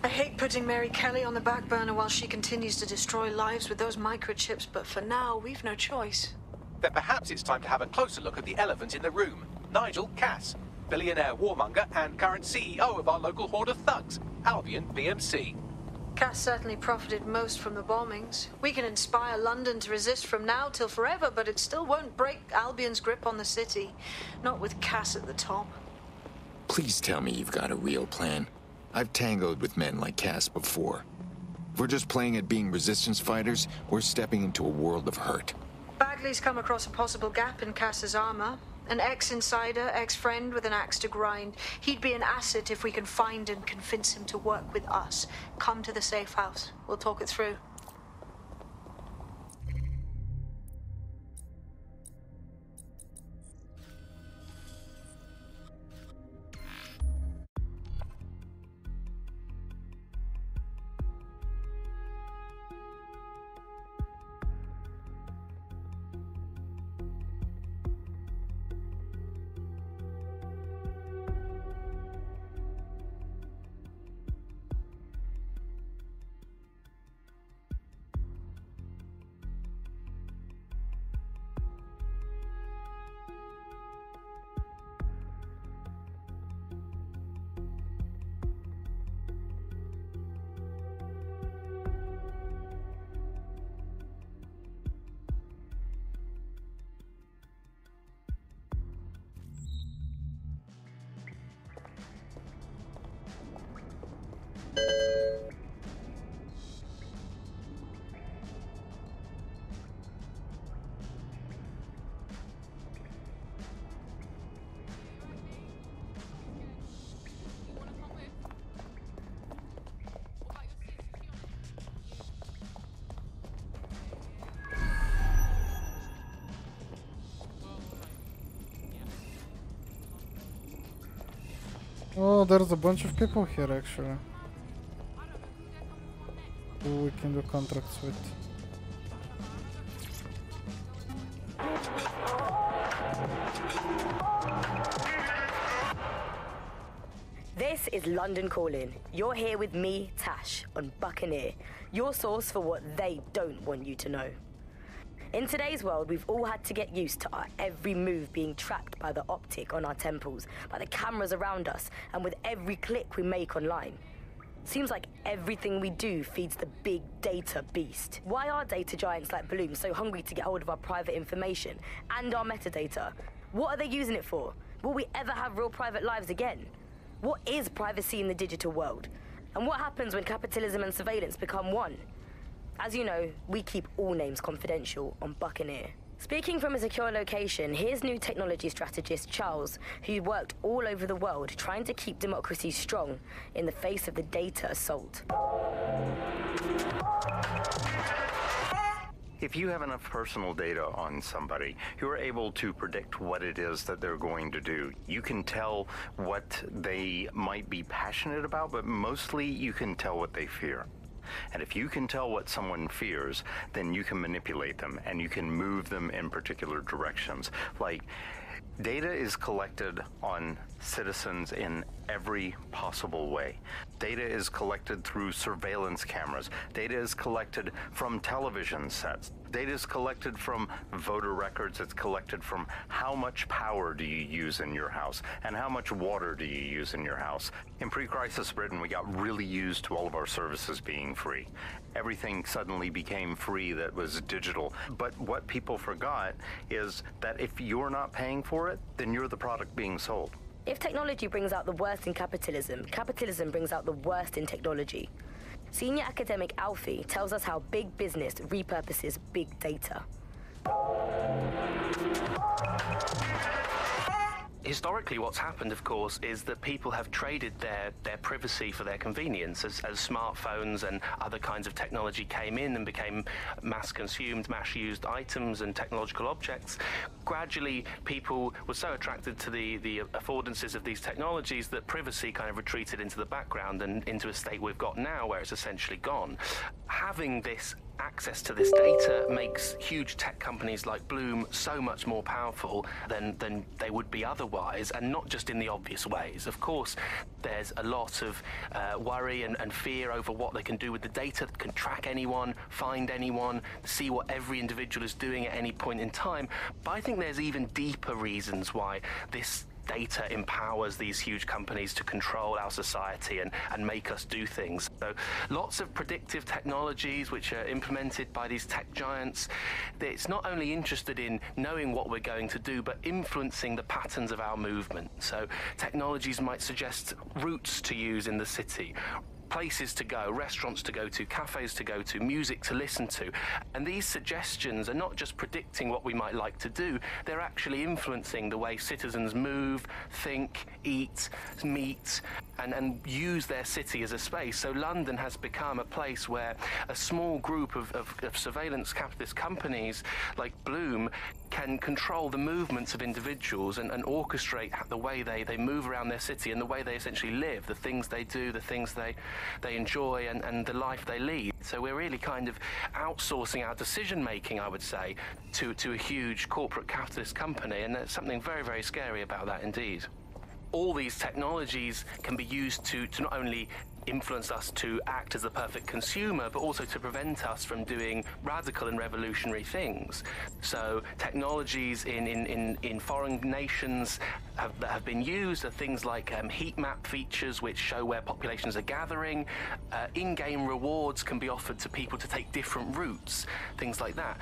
I hate putting Mary Kelly on the back burner while she continues to destroy lives with those microchips, but for now, we've no choice. Then perhaps it's time to have a closer look at the elephant in the room. Nigel Cass, billionaire warmonger and current CEO of our local horde of thugs, Albion BMC. Cass certainly profited most from the bombings. We can inspire London to resist from now till forever, but it still won't break Albion's grip on the city. Not with Cass at the top. Please tell me you've got a real plan. I've tangoed with men like Cass before. If we're just playing at being resistance fighters, we're stepping into a world of hurt. Bagley's come across a possible gap in Cass's armor. An ex-insider, ex-friend with an axe to grind. He'd be an asset if we can find and convince him to work with us. Come to the safe house. We'll talk it through. Oh, there's a bunch of people here actually who we can do contracts with. This is London Calling. You're here with me, Tash, on Buccaneer, your source for what they don't want you to know. In today's world, we've all had to get used to our every move being tracked by the optic on our temples, by the cameras around us, and with every click we make online. Seems like everything we do feeds the big data beast. Why are data giants like Bloom so hungry to get hold of our private information and our metadata? What are they using it for? Will we ever have real private lives again? What is privacy in the digital world? And what happens when capitalism and surveillance become one? As you know, we keep all names confidential on Buccaneer. Speaking from a secure location, here's new technology strategist Charles, who worked all over the world trying to keep democracy strong in the face of the data assault. If you have enough personal data on somebody, you're able to predict what it is that they're going to do. You can tell what they might be passionate about, but mostly you can tell what they fear. And if you can tell what someone fears, then you can manipulate them and you can move them in particular directions. Like, data is collected on citizens in every possible way. Data is collected through surveillance cameras. Data is collected from television sets. Data is collected from voter records. It's collected from how much power do you use in your house and how much water do you use in your house. In pre-crisis Britain, we got really used to all of our services being free. Everything suddenly became free that was digital. But what people forgot is that if you're not paying for it, then you're the product being sold. If technology brings out the worst in capitalism, capitalism brings out the worst in technology. Senior academic Alfie tells us how big business repurposes big data. Historically, what's happened, of course, is that people have traded their privacy for their convenience. As smartphones and other kinds of technology came in and became mass-consumed, mass-used items and technological objects, gradually people were so attracted to the affordances of these technologies that privacy kind of retreated into the background and into a state we've got now where it's essentially gone. Having this access to this data makes huge tech companies like Bloom so much more powerful than they would be otherwise, and not just in the obvious ways. Of course, there's a lot of worry and fear over what they can do with the data, can track anyone, find anyone, see what every individual is doing at any point in time. But I think there's even deeper reasons why this data empowers these huge companies to control our society and make us do things. So lots of predictive technologies which are implemented by these tech giants. It's not only interested in knowing what we're going to do, but influencing the patterns of our movement. So technologies might suggest routes to use in the city, places to go, restaurants to go to, cafes to go to, music to listen to. And these suggestions are not just predicting what we might like to do, they're actually influencing the way citizens move, think, eat, meet, and use their city as a space. So London has become a place where a small group of surveillance capitalist companies like Bloom can control the movements of individuals and orchestrate the way they move around their city and the way they essentially live, the things they do, the things they enjoy, and the life they lead. So we're really kind of outsourcing our decision-making, I would say, to a huge corporate capitalist company, and there's something very, very scary about that indeed. All these technologies can be used to not only influence us to act as the perfect consumer, but also to prevent us from doing radical and revolutionary things. So technologies in foreign nations that have been used are things like heat map features which show where populations are gathering. In-game rewards can be offered to people to take different routes, things like that.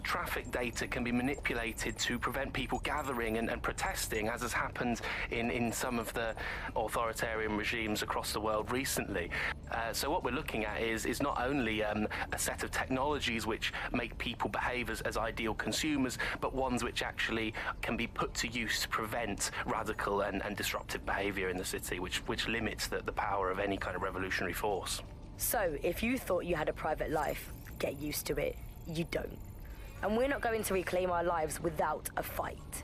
Traffic data can be manipulated to prevent people gathering and protesting, as has happened in some of the authoritarian regimes across the world recently. So what we're looking at is not only a set of technologies which make people behave as ideal consumers, but ones which actually can be put to use to prevent radical and disruptive behavior in the city, which limits the power of any kind of revolutionary force. So if you thought you had a private life, get used to it. You don't. And we're not going to reclaim our lives without a fight.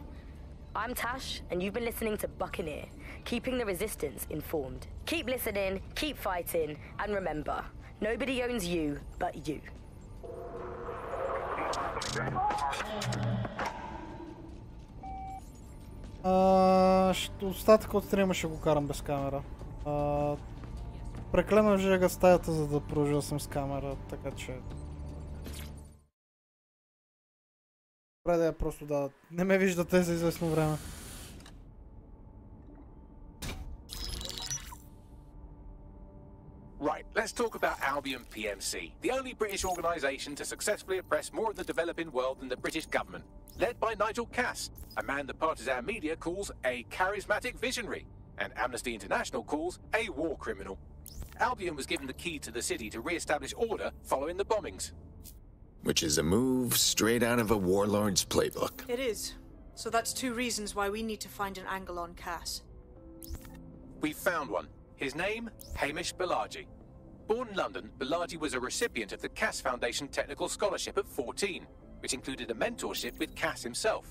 I'm Tash, and you've been listening to Buccaneer, keeping the resistance informed. Keep listening, keep fighting, and remember, nobody owns you but you. Остатък от стрима ще го карам без камера. Преклено жега стаята, за да продължа да съм с камера, така че... Добре да я просто да... Не ме виждате за известно време. Right, let's talk about Albion PMC, the only British organisation to successfully oppress more of the developing world than the British government, led by Nigel Cass, a man the partisan media calls a charismatic visionary, and Amnesty International calls a war criminal. Albion was given the key to the city to re-establish order following the bombings. Which is a move straight out of a warlord's playbook. It is. So that's two reasons why we need to find an angle on Cass. We've found one. His name, Hamish Balaji. Born in London, Balaji was a recipient of the Cass Foundation Technical Scholarship at 14, which included a mentorship with Cass himself.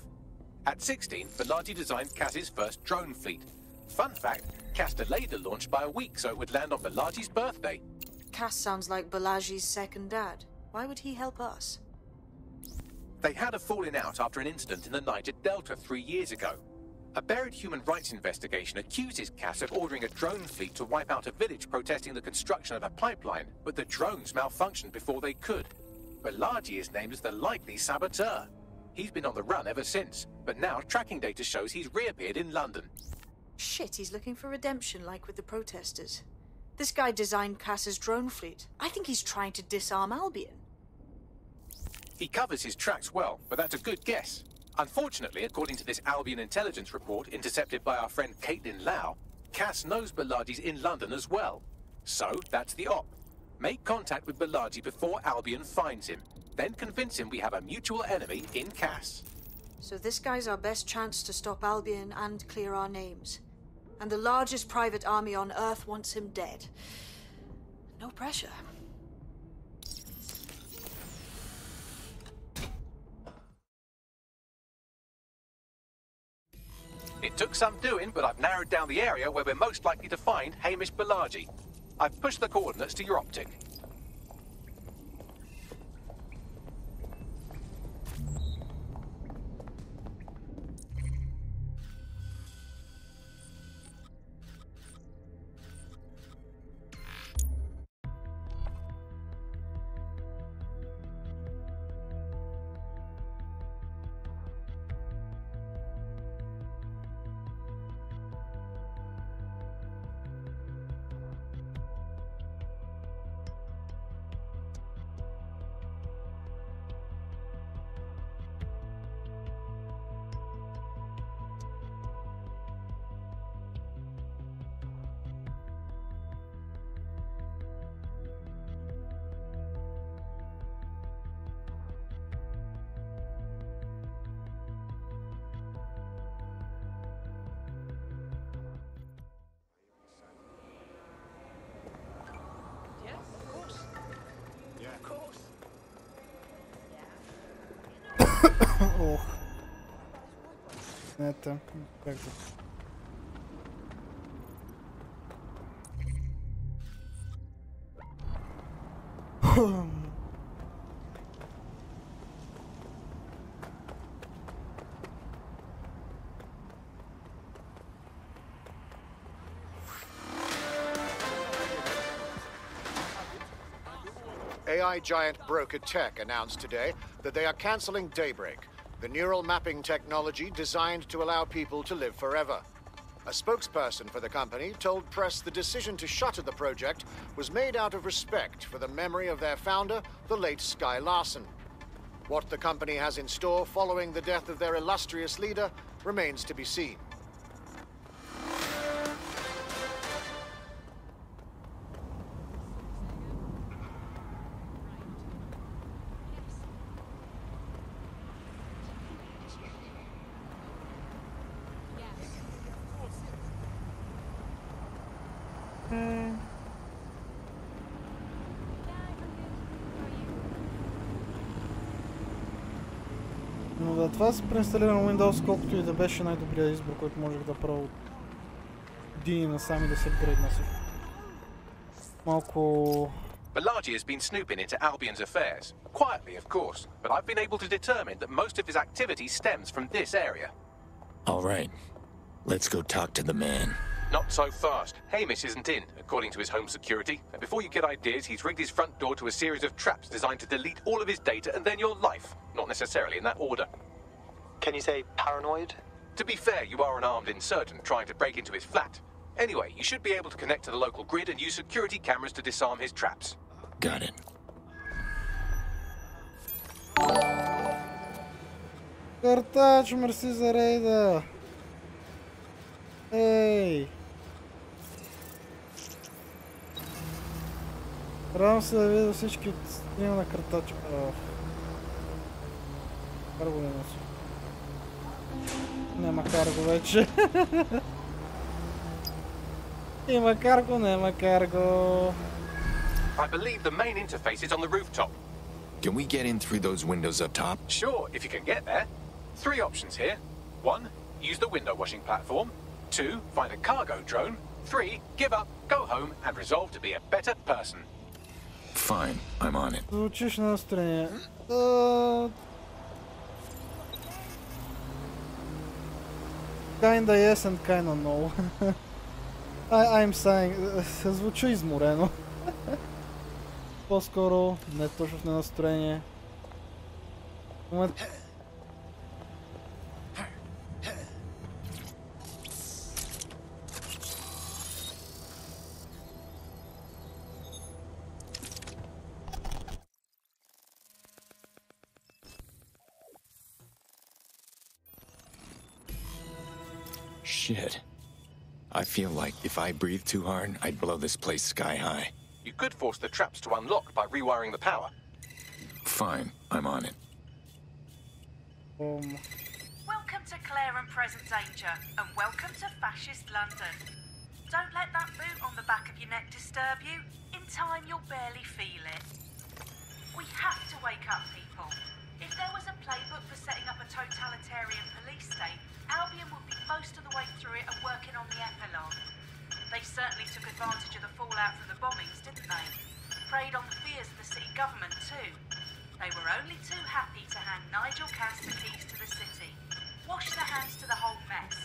At 16, Balaji designed Cass's first drone fleet. Fun fact, Cass delayed the launch by a week so it would land on Balaji's birthday. Cass sounds like Balaji's second dad. Why would he help us? They had a falling out after an incident in the Niger Delta 3 years ago. A buried human rights investigation accuses Cass of ordering a drone fleet to wipe out a village protesting the construction of a pipeline, but the drones malfunctioned before they could. Balaji is named as the likely saboteur. He's been on the run ever since, but now tracking data shows he's reappeared in London. Shit, he's looking for redemption like with the protesters. This guy designed Cass's drone fleet. I think he's trying to disarm Albion. He covers his tracks well, but that's a good guess. Unfortunately, according to this Albion intelligence report intercepted by our friend Caitlin Lau, Cass knows Balaji's in London as well. So, that's the op. Make contact with Balaji before Albion finds him. Then convince him we have a mutual enemy in Cass. So this guy's our best chance to stop Albion and clear our names. And the largest private army on Earth wants him dead. No pressure. It took some doing, but I've narrowed down the area where we're most likely to find Hamish Balaji. I've pushed the coordinates to your optic. Ох. Это... Как же... AI giant Broker Tech announced today that they are canceling Daybreak, the neural mapping technology designed to allow people to live forever. A spokesperson for the company told press the decision to shutter the project was made out of respect for the memory of their founder, the late Sky Larson. What the company has in store following the death of their illustrious leader remains to be seen. Но да, това се преинсталира на Windows, колкото и да беше най-добрият избор, който можех да правя от години насам и да се апгрейдна също. Малко... Balaji has been snooping into Albion's affairs. Quietly, of course, but I've been able to determine that most of his activity stems from this area. All right. Let's go talk to the man. Not so fast. Hamish isn't in, according to his home security. And before you get ideas, he's rigged his front door to a series of traps designed to delete all of his data and then your life. Not necessarily in that order. Can you say paranoid? To be fair, you are an armed insurgent trying to break into his flat. Anyway, you should be able to connect to the local grid and use security cameras to disarm his traps. Got it. Картач, мерси за рейда! Ей! Радвам се да видя всички от стрима на картач. Карго не носи. Нема карго вече. Има карго, нема карго. I believe the main interface is on the rooftop. Can we get in through those windows up top? Sure, if you can get there. 3 options here. 1, use the window washing platform. 2, find a cargo drone. 3, give up, go home, and resolve to be a better person. Fine, I'm on it. Звучиш на настроение. Kinda yes and kinda no. I'm saying, звучи изморено. По-скоро не точно в настроение. Shit. I feel like if I breathe too hard, I'd blow this place sky high. You could force the traps to unlock by rewiring the power. Fine, I'm on it. Welcome to Claire and Present Danger, and welcome to Fascist London. Don't let that boot on the back of your neck disturb you. In time, you'll barely feel it. We have to wake up people. If there was a playbook for setting up a totalitarian police state, Albion would be most of the way through it and working on the epilogue. They certainly took advantage of the fallout from the bombings, didn't they? Preyed on the fears of the city government too. They were only too happy to hand Nigel Cass the keys to the city. Wash their hands to the whole mess.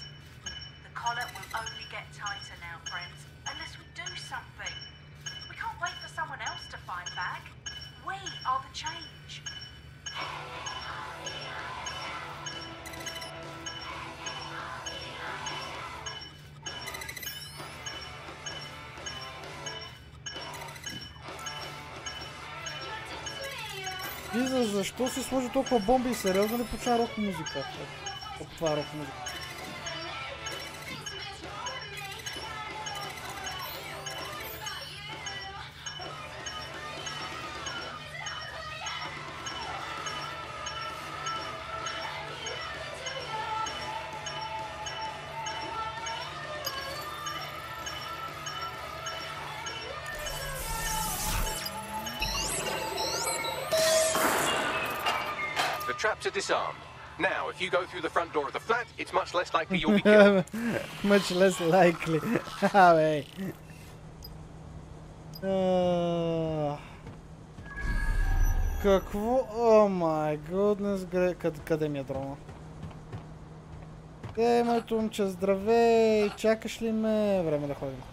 The collar will only get tighter now, friends, unless we do something. We can't wait for someone else to fight back. We are the change. Лиза, защо си сложи толкова бомби и сериозно ли почна рок музика? От това е рок музика. Traps are disarmed. Now, if you go through the front door of the flat, it's much less likely you'll be killed. Much less likely. Абе. Какво? О май гуднес, къде ми е дрона? Моето момче, здравей! Чакаш ли ме? Време да ходим.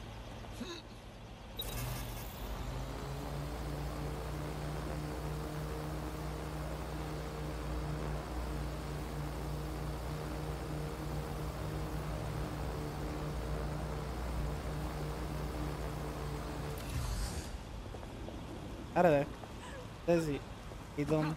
Аре де, тези идвам.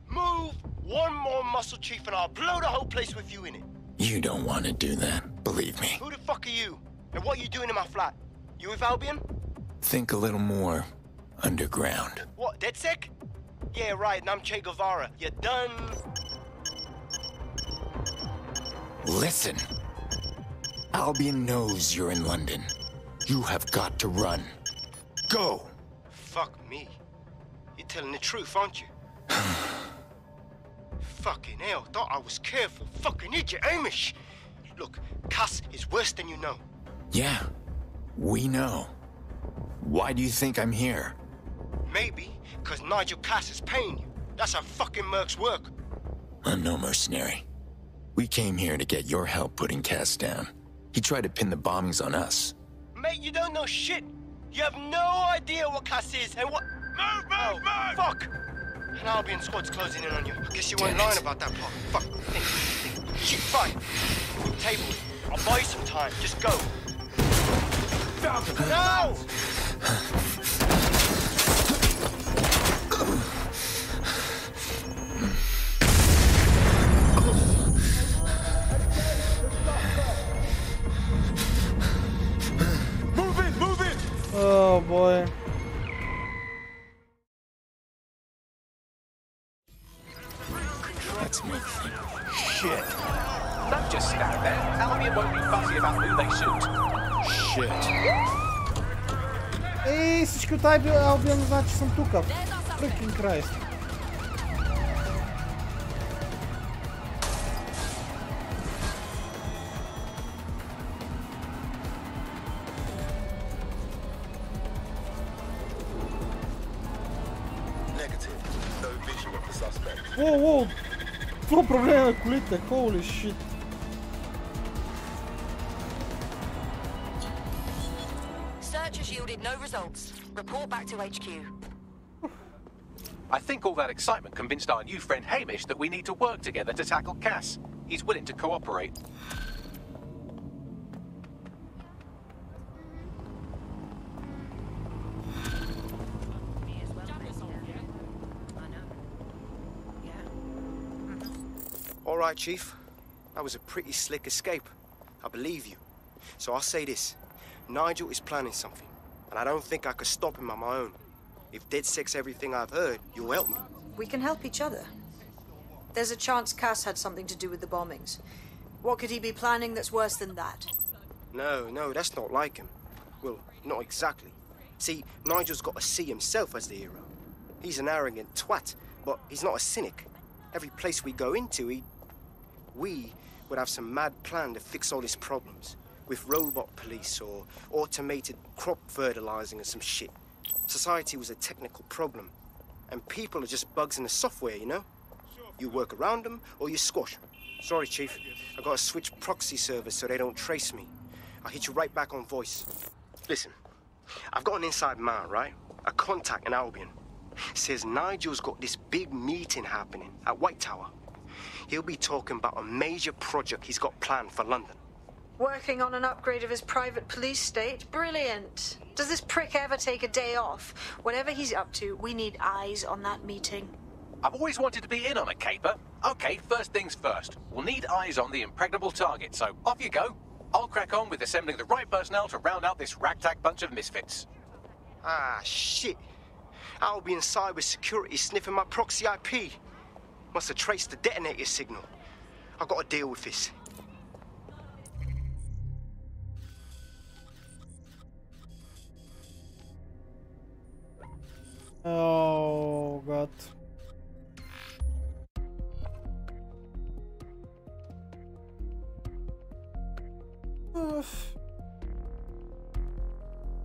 Move one more muscle, Chief, and I'll blow the whole place with you in it. You don't want to do that, believe me. Who the fuck are you? And what are you doing in my flat? You with Albion? Think a little more underground. What, DedSec? Yeah, right, and I'm Che Guevara. You done? Listen. Albion knows you're in London. You have got to run. Go! Fuck me. You're telling the truth, aren't you? Fucking hell, thought I was careful. Fucking idiot, Amish. Look, Cass is worse than you know. Yeah, we know. Why do you think I'm here? Maybe because Nigel Cass is paying you. That's how fucking mercs work. I'm no mercenary. We came here to get your help putting Cass down. He tried to pin the bombings on us. Mate, you don't know shit. You have no idea what Cass is and what... Move! Fuck! An Albion squad's closing in on you. I guess you weren't lying about that part. Fuck. Think. Shit, fine. Table it. I'll buy you some time. Just go. No! Move it! Oh boy. Let's make things. Shit. Don't just stand there. Albion won't be fussy about who they shoot. Shit. Ей, всички от Albion значи съм тука. Freaking Christ. Воу, това проблем на колите, holy shit. Search has yielded no results. Report back to HQ. I think all that excitement convinced our new friend Hamish that we need to work together to tackle Cass. He's willing to cooperate. All right, Chief. That was a pretty slick escape. I believe you. So I'll say this. Nigel is planning something, and I don't think I could stop him on my own. If DedSec's everything I've heard, you'll help me. We can help each other. There's a chance Cass had something to do with the bombings. What could he be planning that's worse than that? No, that's not like him. Well, not exactly. See, Nigel's got to see himself as the hero. He's an arrogant twat, but he's not a cynic. Every place we go into, we would have some mad plan to fix all his problems. With robot police or automated crop fertilizing or some shit. Society was a technical problem. And people are just bugs in the software, you know? You work around them or you squash them. Sorry, Chief. I gotta switch proxy servers so they don't trace me. I'll hit you right back on voice. Listen, I've got an inside man, right? A contact in Albion. Says Nigel's got this big meeting happening at White Tower. He'll be talking about a major project he's got planned for London. Working on an upgrade of his private police state? Brilliant. Does this prick ever take a day off? Whatever he's up to, we need eyes on that meeting. I've always wanted to be in on a caper. Okay, first things first. We'll need eyes on the impregnable target, so off you go. I'll crack on with assembling the right personnel to round out this ragtag bunch of misfits. Ah, shit. Albion cybersecurity sniffing my proxy IP. Must have traced the detonator signal. I've got to deal with this. Oh god.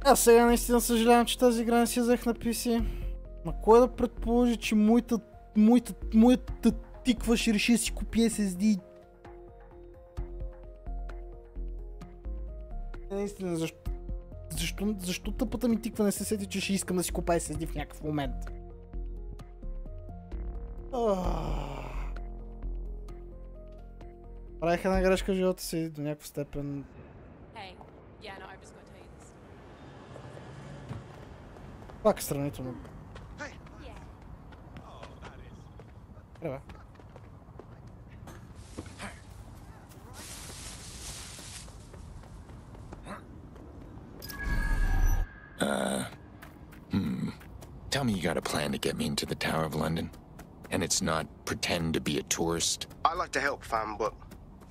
Аз сега наистина съжалявам, че тази игра не си взех на PC. Ма кой да предположи, че моята тиква ще реши да си купи SSD? Наистина, защо тъпата ми тиква не се сети, че ще искам да си купа SSD в някакъв момент? Правих една грешка в живота си до някаква степен. Пак е сравнително Добре. Tell me you got a plan to get me into the Tower of London? And it's not pretend to be a tourist? I like to help, fam, but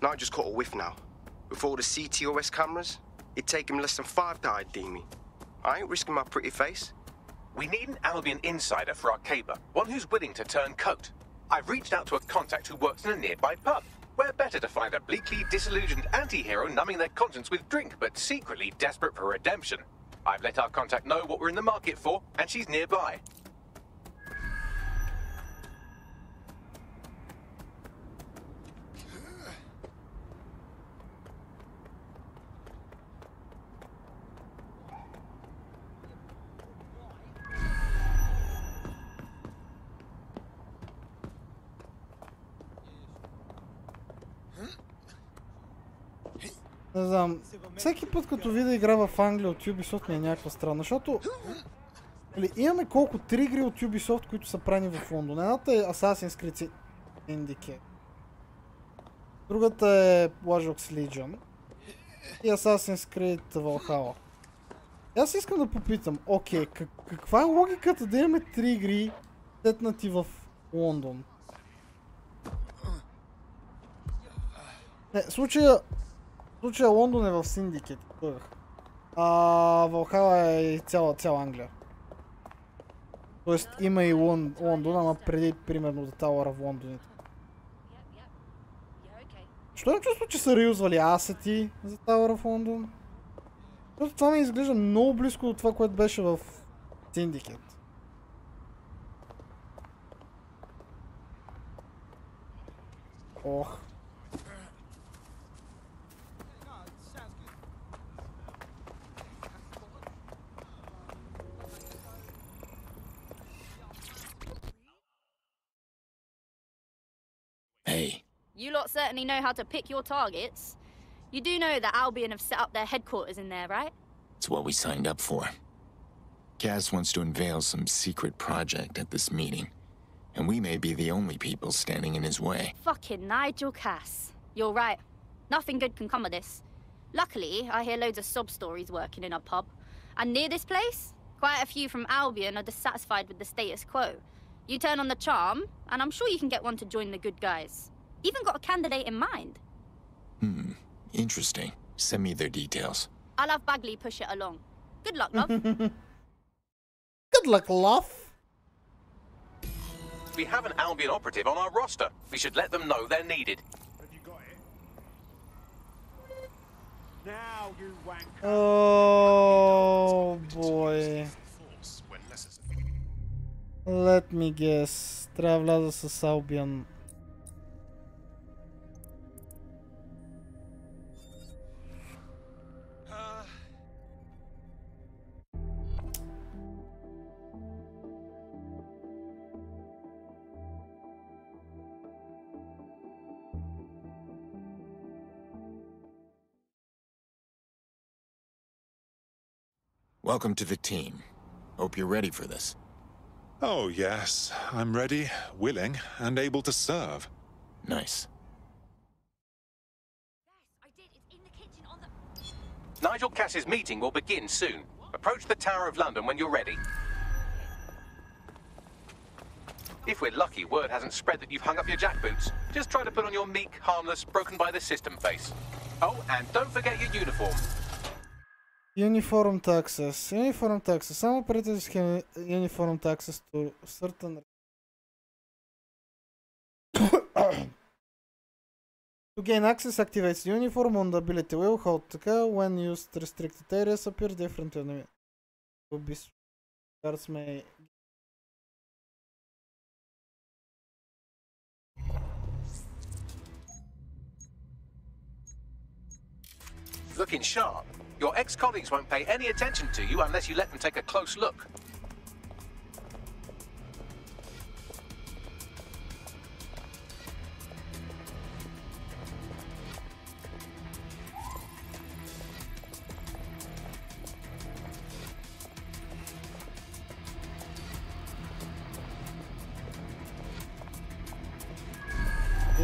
I just caught a whiff now. With all the CTOS cameras, it'd take him less than 5 to ID me. I ain't risking my pretty face. We need an Albion insider for our caper, one who's willing to turn coat. I've reached out to a contact who works in a nearby pub. Where better to find a bleakly disillusioned anti-hero numbing their conscience with drink, but secretly desperate for redemption. I've let our contact know what we're in the market for, and she's nearby. Не знам, всеки път като видя игра в Англия от Ubisoft ми е някаква странна, защото имаме колко 3 игри от Ubisoft, които са правени в Лондон. Едната е Assassin's Creed Syndicate, другата е Watch Dogs Legion и Assassin's Creed Valhalla. Аз искам да попитам, окей, каква е логиката да имаме 3 игри сетнати в Лондон? Не, в случая Лондон е в Syndicate, Valhalla е цяла Англия. Тоест има и Лондон, ама преди примерно The Tower в Лондон. Що имам чувство, че са реюзвали асети за Tower в Лондон? Защото това ми изглежда много близко до това, което беше в Syndicate. Ох. Hey. You lot certainly know how to pick your targets. You do know that Albion have set up their headquarters in there, right? It's what we signed up for. Cass wants to unveil some secret project at this meeting, and we may be the only people standing in his way. Fucking Nigel Cass. You're right. Nothing good can come of this. Luckily, I hear loads of sob stories working in our pub. And near this place, quite a few from Albion are dissatisfied with the status quo. You turn on the charm, and I'm sure you can get one to join the good guys. Even got a candidate in mind. Interesting. Send me their details. I'll have Bagley push it along. Good luck, love. Good luck, love. We have an Albion operative on our roster. We should let them know they're needed. Now, you wanker. Oh boy. Let me guess. Трябва да вляза с Albion. Welcome to the team. Hope you're ready for this. Oh, yes. I'm ready, willing, and able to serve. Nice. Nigel Cass's meeting will begin soon. Approach the Tower of London when you're ready. If we're lucky, word hasn't spread that you've hung up your jackboots. Just try to put on your meek, harmless, broken by the system face. Oh, and don't forget your uniform. Uniform taxes. Uniform taxes. Some operators have uniform taxes to certain. To gain access, activates the uniform on the ability wheel. Hold така. When used, restricted areas appear different to enemy. Guards may. Looking sharp. Your ex-colleagues won't pay any attention to you unless you let them take a close look.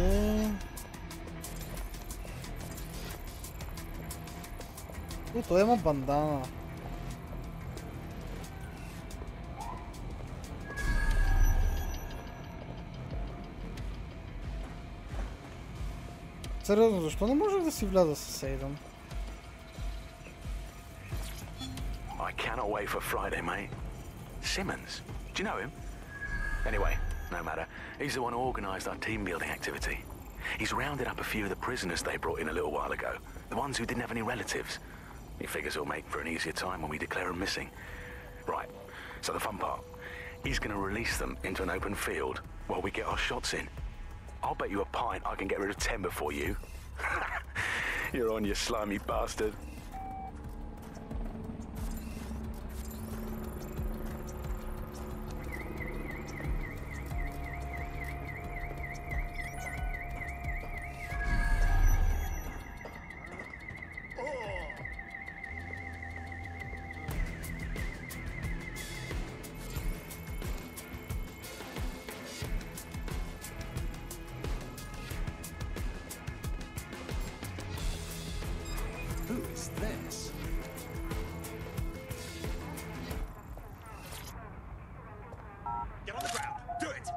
Айде. Той има бандана. Сериозно, защо не можех да си вляза с Ейдън? I cannot wait for Friday, mate. Simmons? Do you know him? Anyway, no matter. He's the one who organised our team-building activity. He's rounded up a few of the prisoners they brought in a little while ago. The ones who didn't have any relatives. He figures it'll make for an easier time when we declare them missing. Right, so the fun part. He's going to release them into an open field while we get our shots in. I'll bet you a pint I can get rid of 10 before you. You're on, you slimy bastard. Who is this? Get on the ground. Do it.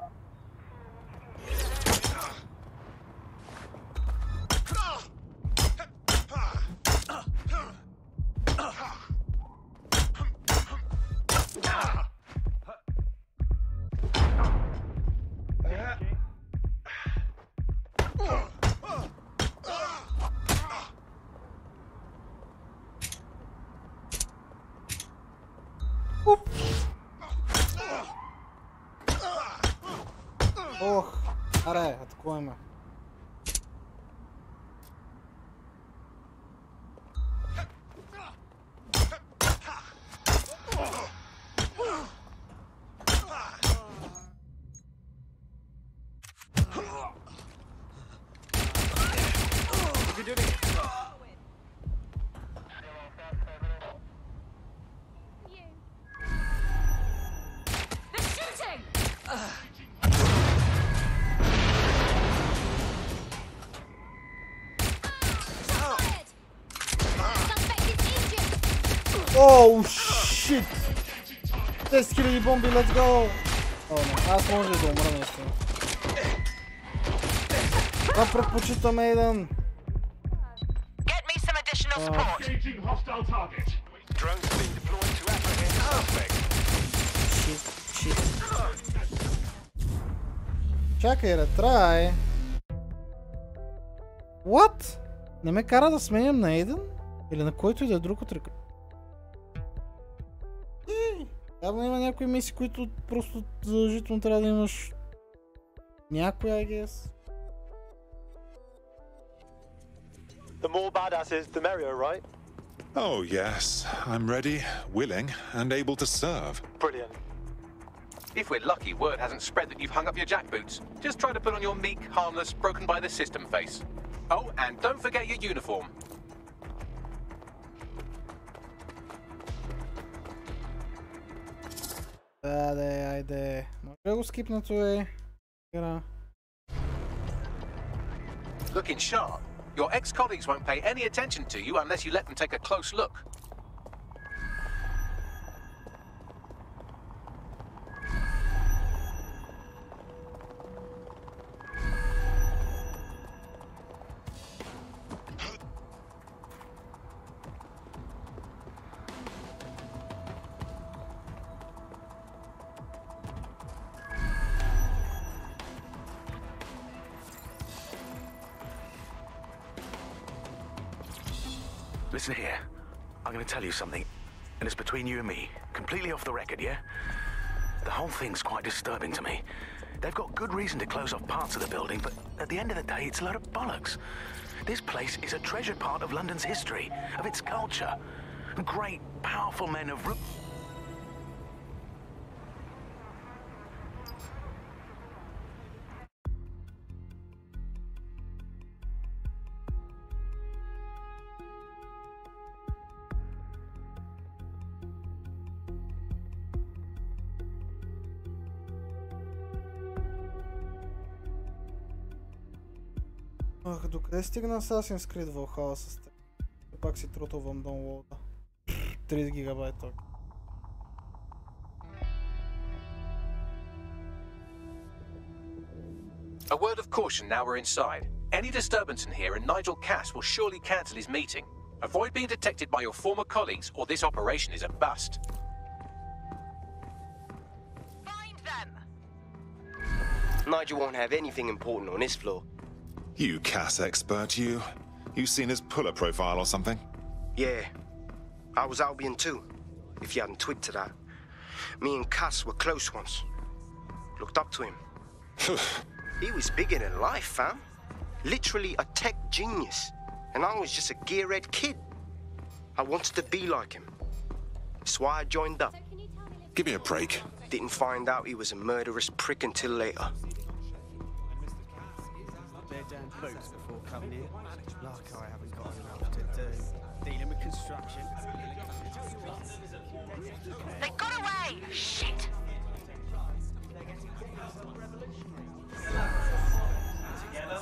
Ох, аре, атакуваме. Оу, шит! 10 000 бомби, let's go! О, не, аз може да умра наистина. Това предпочитам Ейдън. Get me some additional support. Engaging hostile target. Drones being deployed to apprehend suspect. Shit. Чакай, ретрай. What? Не ме кара да сменям на Ейдън? Или на който и да е друг от река? Явно има някои мисии, които просто задължително трябва да имаш някой, I guess. The more badasses, the merrier, right? Oh, yes. I'm ready, willing, and able to serve. Brilliant. If we're lucky, word hasn't spread that you've hung up your jackboots. Just try to put on your meek, harmless, broken by the system face. Oh, and don't forget your uniform. Да, айде. Може да го скипна това игра. Looking sharp. Your ex-colleagues won't pay any attention to you unless you let them take a close look. Listen here. I'm going to tell you something, and it's between you and me. Completely off the record, yeah? The whole thing's quite disturbing to me. They've got good reason to close off parts of the building, but at the end of the day, it's a load of bollocks. This place is a treasured part of London's history, of its culture. Great, powerful men have... Ах, докъде стигна Assassin's Creed Valhalla с теб? Пак си тротовам download-а. 30 гигабайта. A word of caution now we're inside. Any disturbance in here and Nigel Cass will surely cancel his meeting. Avoid being detected by your former colleagues or this operation is a bust. Find them! Nigel won't have anything important on this floor. You Cass expert, you? You seen his puller profile or something? Yeah. I was Albion too, if you hadn't twigged to that. Me and Cass were close once. Looked up to him. He was bigger than life, fam. Literally a tech genius. And I was just a gearhead kid. I wanted to be like him. That's why I joined up. Give me a break. Didn't find out he was a murderous prick until later. Damn boots before coming here. Like I haven't got enough to do. Dealing with construction. They got away! Shit! Together,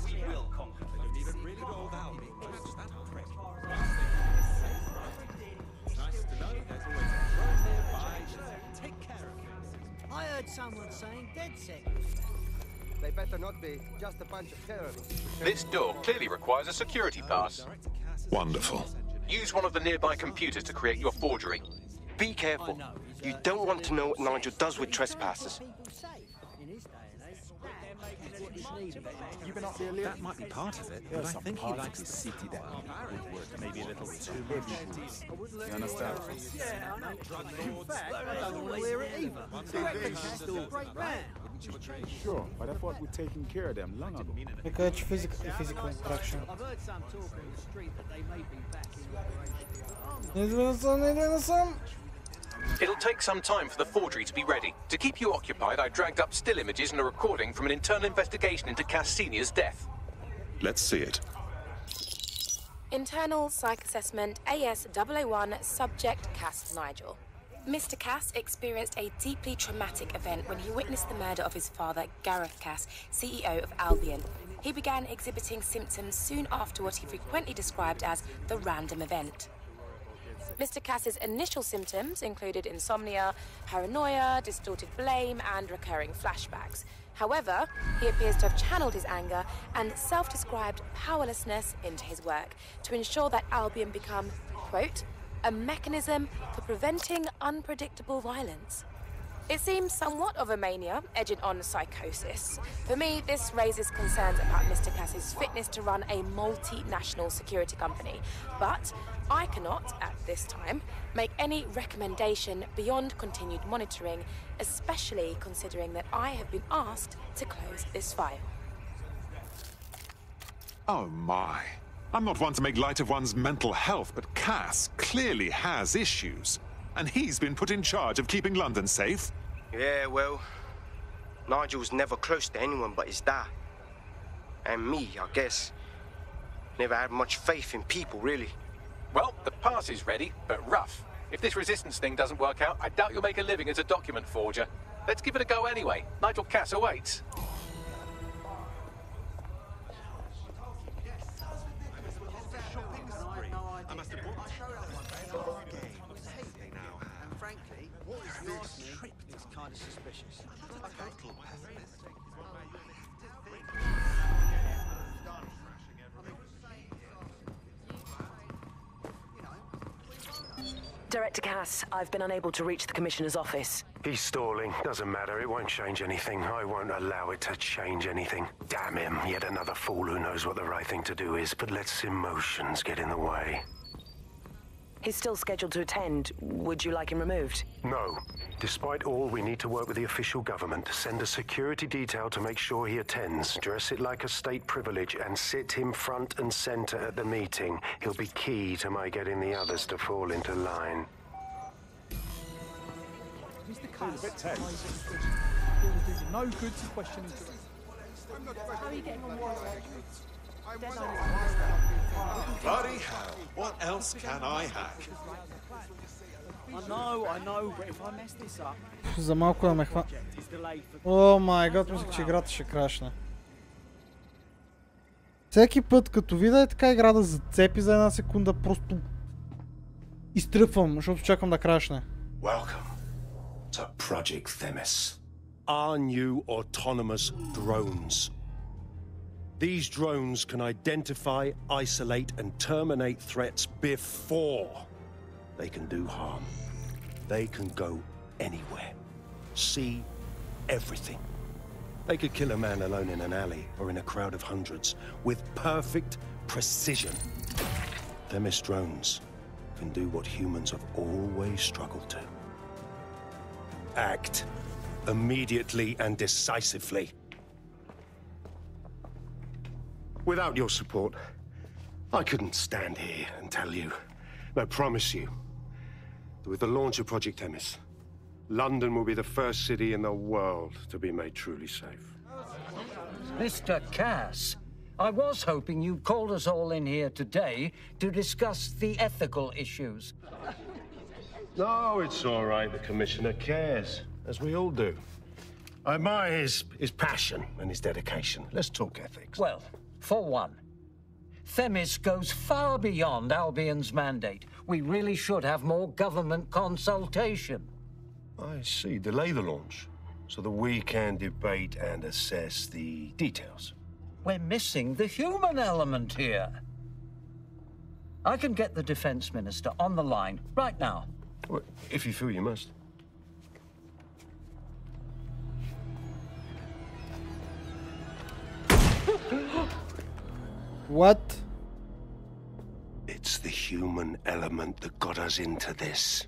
we will conquer. They don't even really go about being catch that prick. Nice to know there's always a drone nearby. Take care of things. I heard someone saying dead sick. They better not be. Just a bunch of terrorists. This door clearly requires a security pass. Wonderful. Use one of the nearby computers to create your forgery. Be careful. You don't want to know what Nigel does with trespassers. You've been up there, that might be part of it, but I think he likes the city down. Maybe a little too much. You understand? Yeah, I know. In fact, I don't want to hear it either. Great man. Sure, but I thought we'd taken care of them long ago. Така че physical interaction. I've heard some talk on the street that they may be back in operation. Не идва насам. It'll take some time for the forgery to be ready. To keep you occupied, I dragged up still images and a recording from an internal investigation into Cass Sr.'s death. Let's see it. Internal Psych Assessment AS001 Subject Cass Nigel. Mr. Cass experienced a deeply traumatic event when he witnessed the murder of his father, Gareth Cass, CEO of Albion. He began exhibiting symptoms soon after what he frequently described as the random event. Mr. Cass's initial symptoms included insomnia, paranoia, distorted blame, and recurring flashbacks. However, he appears to have channeled his anger and self-described powerlessness into his work to ensure that Albion become, quote, a mechanism for preventing unpredictable violence. It seems somewhat of a mania, edging on psychosis. For me, this raises concerns about Mr. Cass's fitness to run a multinational security company. But I cannot, at this time, make any recommendation beyond continued monitoring, especially considering that I have been asked to close this file. Oh my. I'm not one to make light of one's mental health, but Cass clearly has issues. And he's been put in charge of keeping London safe. Yeah, well, Nigel's never close to anyone but his dad. And me, I guess. Never had much faith in people, really. Well, the pass is ready, but rough. If this resistance thing doesn't work out, I doubt you'll make a living as a document forger. Let's give it a go anyway. Nigel Cass awaits. It's kind of suspicious. Director Cass, I've been unable to reach the Commissioner's office. He's stalling. Doesn't matter. It won't change anything. I won't allow it to change anything. Damn him. Yet another fool who knows what the right thing to do is, but lets emotions get in the way. He's still scheduled to attend. Would you like him removed? No. Despite all, we need to work with the official government. Send a security detail to make sure he attends. Dress it like a state privilege and sit him front and center at the meeting. He'll be key to my getting the others to fall into line. Mr. Cass, a bit tense. No good to question him. How are you getting on with Bloody hell, what else can I hack? I know, but if I mess this up... За малко да ме хвана. О май гад, мислех, че играта ще крашне. Всеки път, като видя така игра да зацепи за една секунда, просто изтръпвам, защото чакам да крашне. Welcome to Project Themis. Our new autonomous drones. These drones can identify, isolate, and terminate threats before they can do harm. They can go anywhere, see everything. They could kill a man alone in an alley or in a crowd of hundreds with perfect precision. Themis drones can do what humans have always struggled to. Act immediately and decisively. Without your support, I couldn't stand here and tell you, I promise you, that with the launch of Project Themis, London will be the first city in the world to be made truly safe. Mr. Cass, I was hoping you'd called us all in here today to discuss the ethical issues. No, it's all right. The Commissioner cares, as we all do. I admire his passion and his dedication. Let's talk ethics. Well, for one, Themis goes far beyond Albion's mandate. We really should have more government consultation. I see. Delay the launch so that we can debate and assess the details. We're missing the human element here. I can get the Defense Minister on the line right now. Well, if you feel you must. What? It's the human element that got us into this.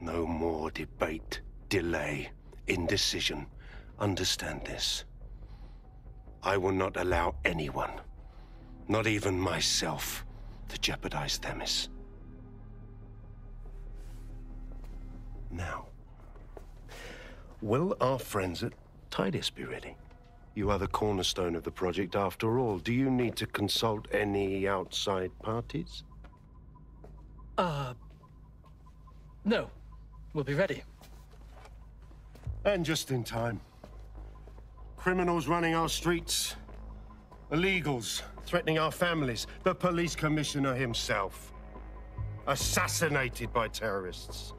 No more debate, delay, indecision. Understand this. I will not allow anyone, not even myself, to jeopardize Themis. Now, will our friends at Tidus be ready? You are the cornerstone of the project after all. Do you need to consult any outside parties? No. We'll be ready. And just in time. Criminals running our streets. Illegals threatening our families. The police commissioner himself. Assassinated by terrorists.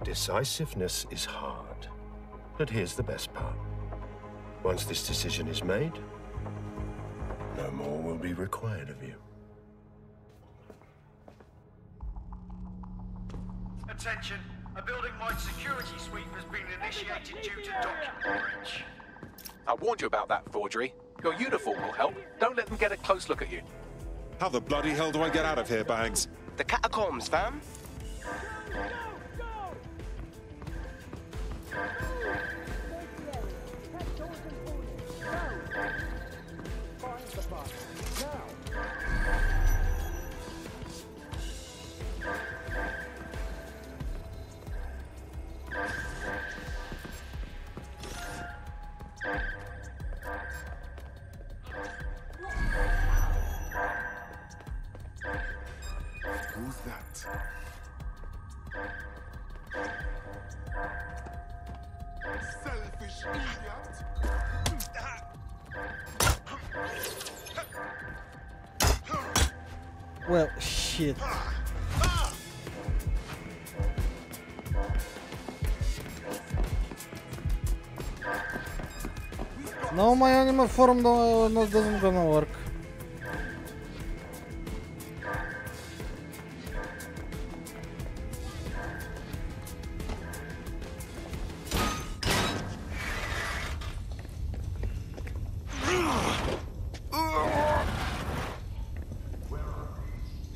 Decisiveness is hard. But here's the best part. Once this decision is made, no more will be required of you. Attention, a building-wide security sweep has been initiated due to document breach. I warned you about that forgery. Your uniform will help. Don't let them get a close look at you. How the bloody hell do I get out of here, Bags? The catacombs, fam. Who's that? Selfish idiot! Well, shit. No, my animal form doesn't gonna work.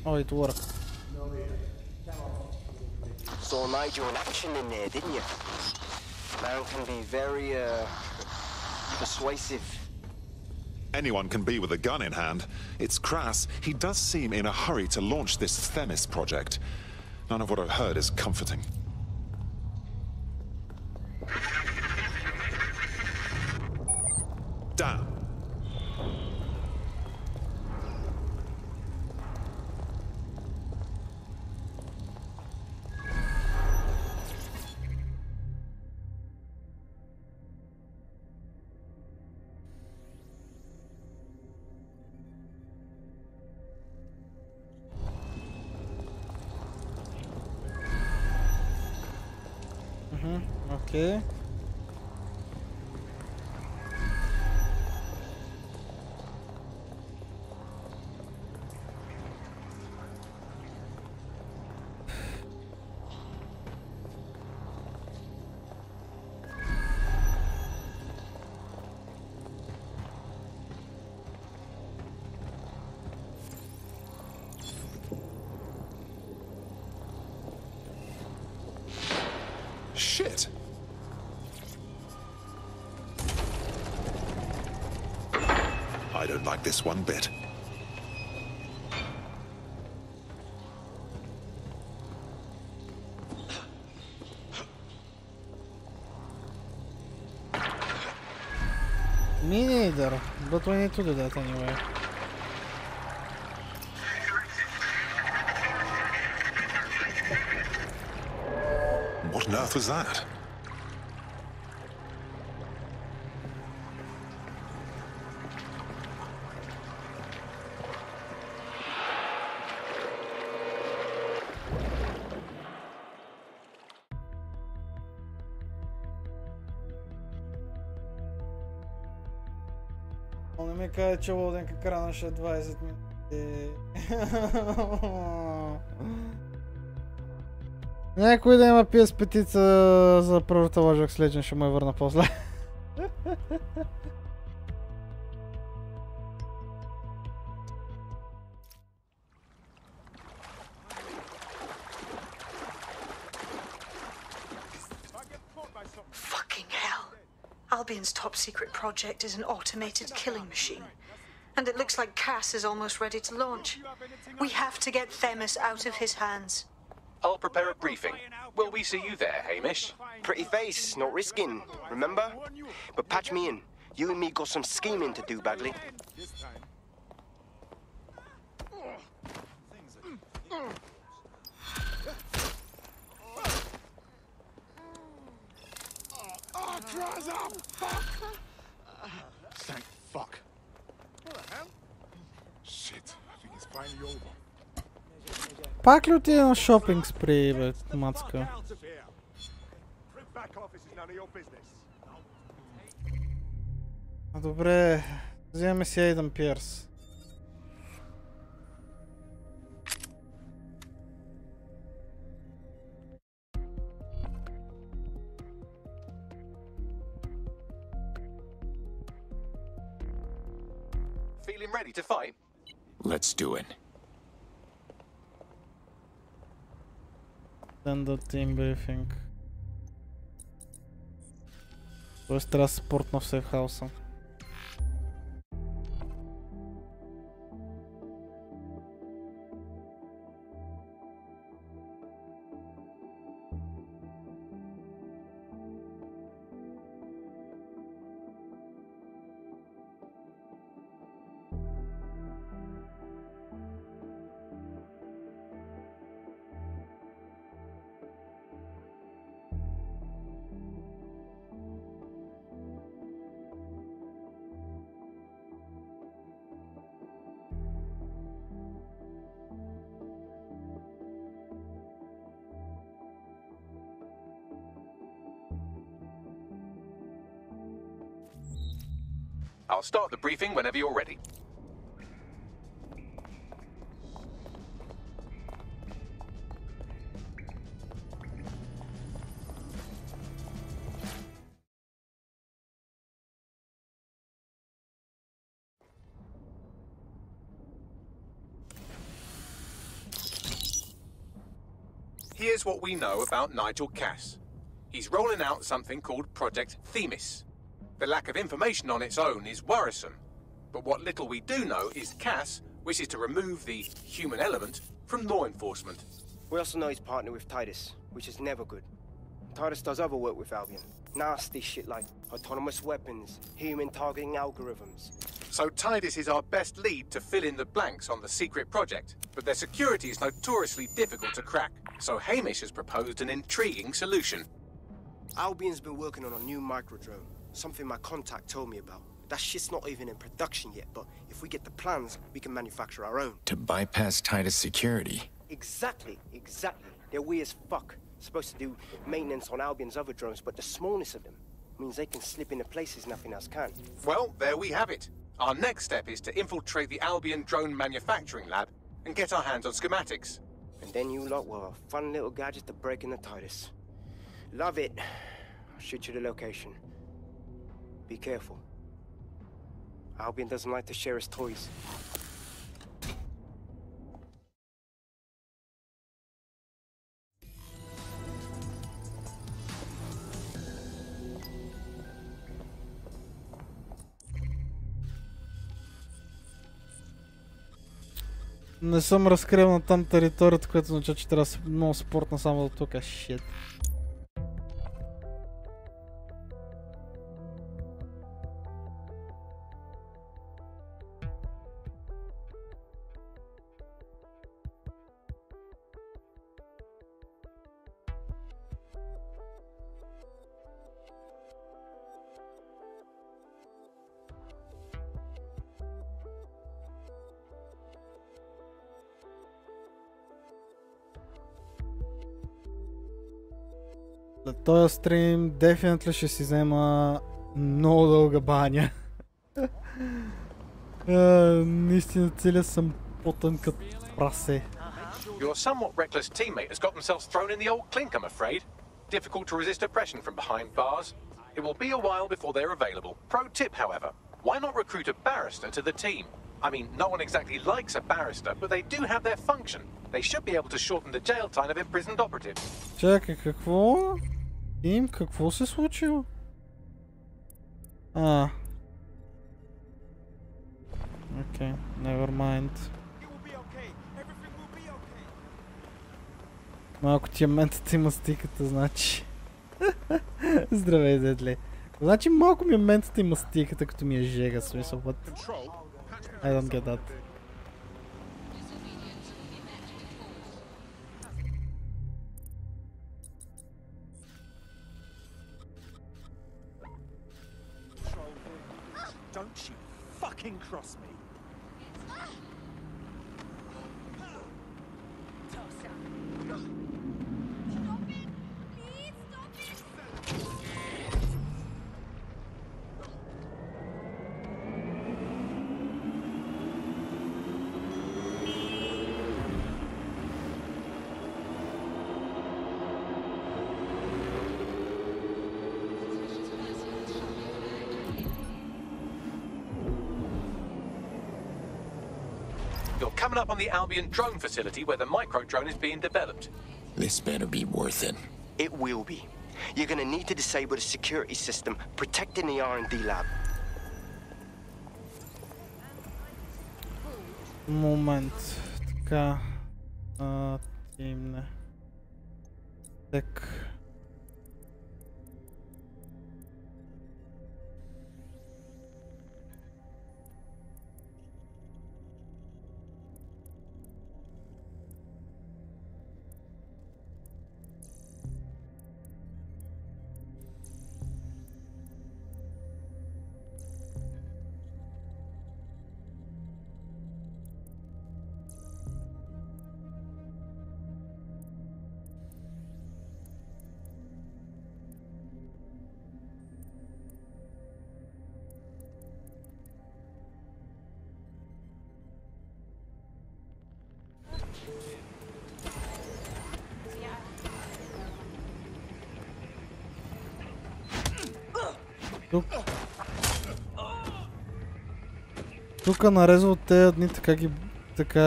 Oh, it worked. Saw Nigel in action in there, didn't you? Man can be very, persuasive. Anyone can be with a gun in hand. It's crass. He does seem in a hurry to launch this Themis project. None of what I've heard is comforting. Damn. Окей. Shit. I don't like this one bit. Me neither, but we need to do that anyway. What on earth was that? Не ми каже, че лоденка кранаше 20 минути. Някой да има PS петица за първата Watch Dogs Legion, ще му я върна после. Fucking hell. Albion's top secret project is an automated killing machine. And it looks like Cass is almost ready to launch. We have to get Themis out of his hands. I'll prepare a briefing. Will we see you there, Hamish? Pretty face, not risking, remember? But patch me in. You and me got some scheming to do, Bagley. Thank fuck. What the hell? Shit, I think it's finally over. Пак ли отиде на шопинг спри, бе, мацка? Добре, вземем си Ейдън Пирс. Feeling ready to fight? Let's do it. Send the team briefing. Тоест трябва да се портна в сейфхауса. I'll start the briefing whenever you're ready. Here's what we know about Nigel Cass. He's rolling out something called Project Themis. The lack of information on its own is worrisome, but what little we do know is Cass wishes to remove the human element from law enforcement. We also know he's partnered with Titus, which is never good. Titus does other work with Albion. Nasty shit like autonomous weapons, human targeting algorithms. So Titus is our best lead to fill in the blanks on the secret project, but their security is notoriously difficult to crack. So Hamish has proposed an intriguing solution. Albion's been working on a new microdrone, something my contact told me about. That shit's not even in production yet, but if we get the plans, we can manufacture our own. To bypass Titus security. Exactly. They're weird as fuck. Supposed to do maintenance on Albion's other drones, but the smallness of them means they can slip into places nothing else can. Well, there we have it. Our next step is to infiltrate the Albion drone manufacturing lab and get our hands on schematics. And then you lot will have a fun little gadget to break in the TARDIS. Love it. I'll shoot you the location. Be careful. Albion doesn't like to share his toys. Не съм разкрил на там територията, което означава, че трябва да се много спортна само до тук. Shit. След този стрим дефинитли ще си взема много дълга баня. Наистина целия съм потън като прасе. Your somewhat reckless teammate has got themselves thrown in the old clink, I'm afraid. Difficult to resist oppression from behind bars. It will be a while before they're available. Pro tip, however, why not recruit a barrister to the team? I mean, no one exactly likes a barrister, but they do have their function. They should be able to shorten the jail time of imprisoned operatives. Чакай, какво? Им, какво се случило? Окей, never mind. Малко ти е ментата и мастиката, значи. Здравей, Зедли. Значи малко ми е ментата и мастиката, като ми е жега, смисъл, what? I don't get that. Don't you fucking cross me. You're coming up on the Albion drone facility where the micro drone is being developed. This better be worth it. It will be. You're gonna need to disable the security system protecting the R&D lab. Момент. Така. Тимне. Так. Тук нарезва от тези дни, така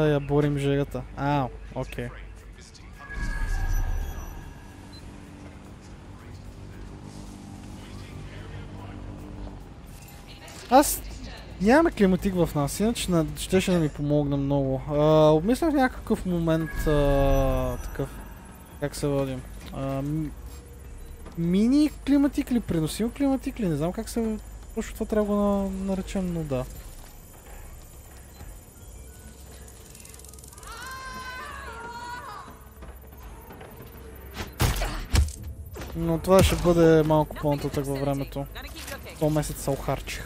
я борим жегата. Окей. Аз нямаме климатик в нас, иначе щеше да ми помогна много. Обмислях някакъв момент такъв, как се водим. Мини климатик или преносим климатик ли? Не знам как се... Точно това трябва да го наречем, но да. Но това ще бъде малко по-нататък във времето. Това месец се охарчих.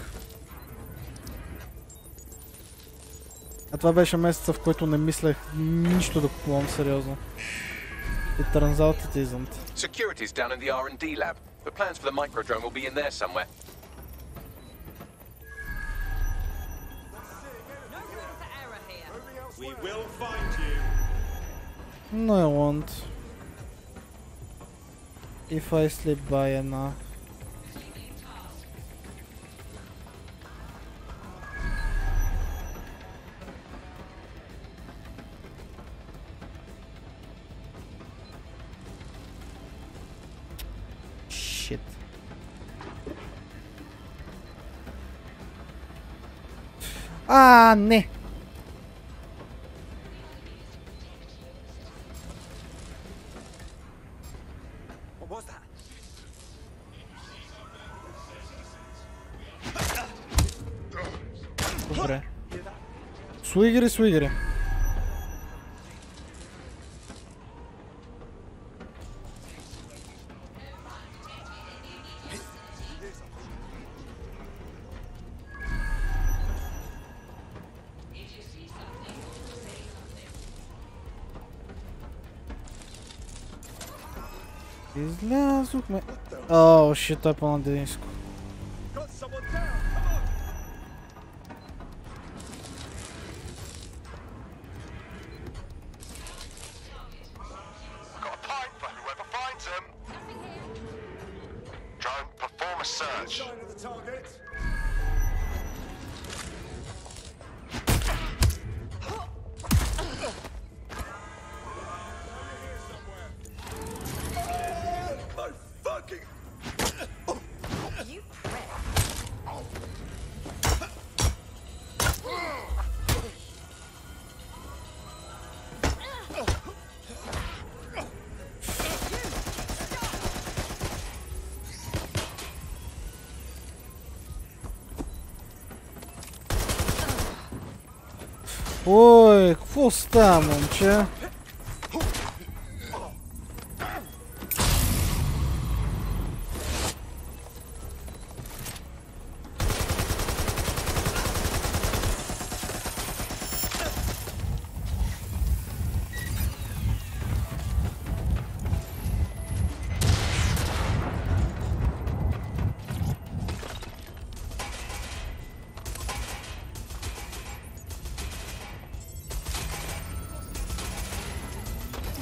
А това беше месеца, в който не мислех нищо да купувам сериозно. It turns out it isn't. Security's down in the R&D lab. The plans for the microdrone will be in there somewhere. We will find you. No, I won't. If I sleep by enough. Shit. Ah, ne. What was that? Добре. Свигери, свигери. Излязохме. О, shit, той е по-надениско. Ой, какво става, момче?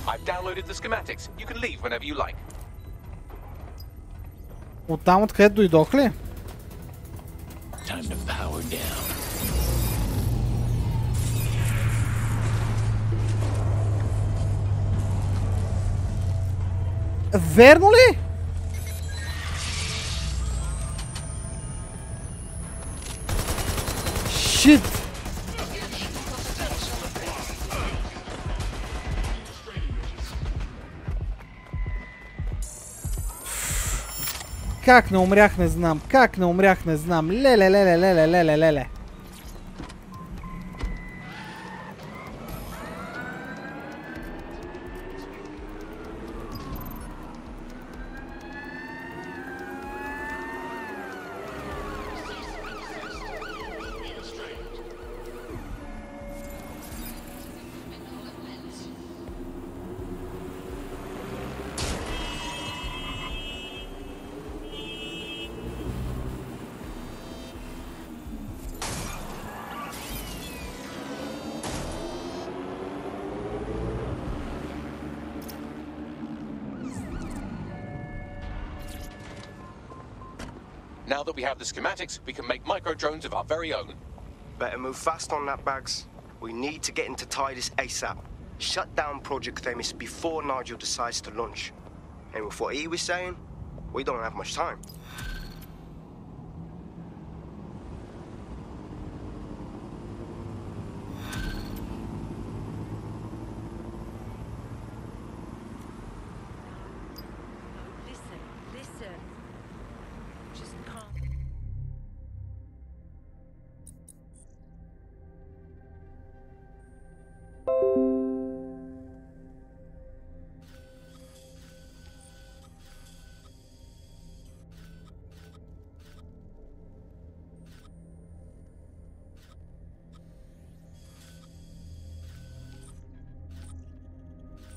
I've downloaded the schematics. You can leave whenever you like. Оттам откъде дойдох ли? Time to power down. Верно ли? Shit! Как не умрях, не знам. Как не умрях, не знам. Леле, леле, леле, леле, леле. Now that we have the schematics, we can make microdrones of our very own. Better move fast on that, Bags. We need to get into Titus ASAP. Shut down Project Themis before Nigel decides to launch. And with what he was saying, we don't have much time.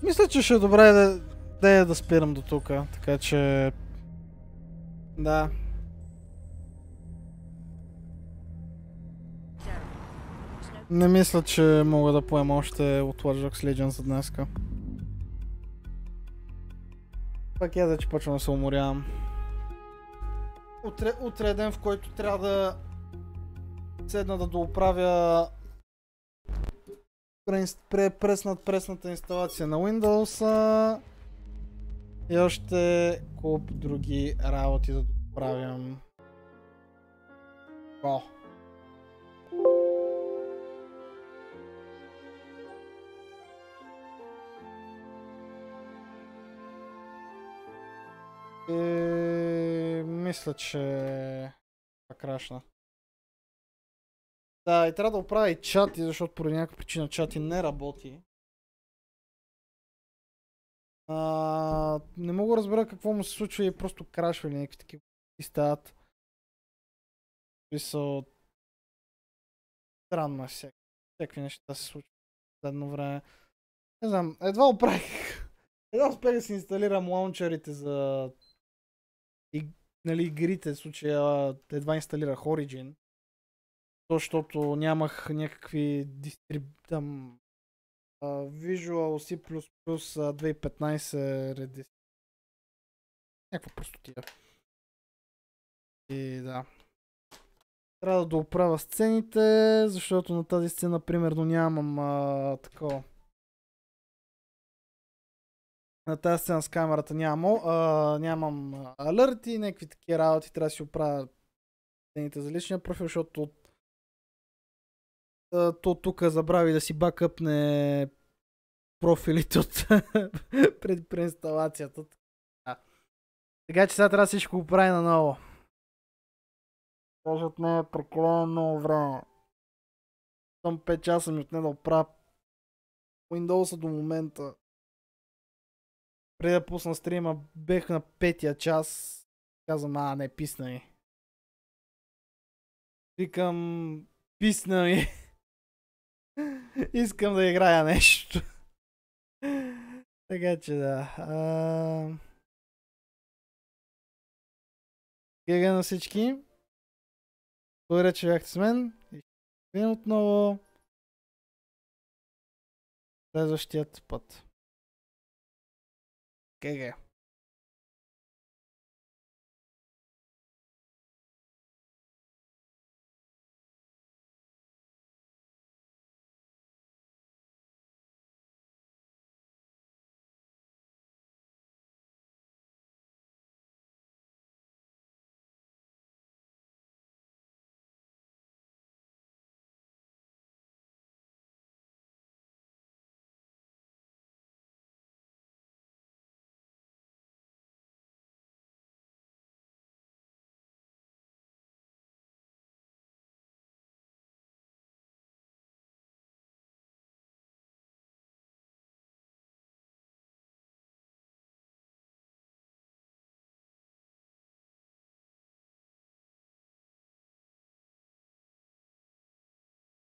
Мисля, че ще е добре да да спирам до тук, така че... Да. Не мисля, че мога да поема още от Watch Dogs Legion за днеска. Пак я да, че почвам да се уморявам. Утре е ден, в който трябва да седна да дооправя пресната инсталация на Windows и още куп други работи да доправям. О! Мисля, че крашна. Да, и трябва да оправя и чати, защото поради някаква причина чати не работи. Не мога да разбера какво му се случва и просто крашва или някакви такива стават. Са странно е всякакви неща се случват в следно време. Не знам, едва успех да си инсталирам лаунчерите за игрите, в случая едва инсталирах Origin. Защото нямах някакви Visual C++ 2015 редис. Някаква простотия. И да. Трябва да дооправя сцените, защото на тази сцена примерно нямам такова. На тази сцена с камерата нямам алерти, някакви такива работи. Трябва да си оправя сцените за личния профил, защото тук забрави да си бакъпне профилите от преди преинсталацията. Така че сега трябва всичко го прави наново. Даже отне е прекалено много време. Съм 5 часа ми отне да оправя Windows до момента. Преди да пусна стрима бех на 5-я час. Казвам, не, писна ми. Викам, писна ми. Искам да играя нещо. Така че да. Гега на всички. Благодаря, че бяхте с мен. И ще отново следващият път. ГГ.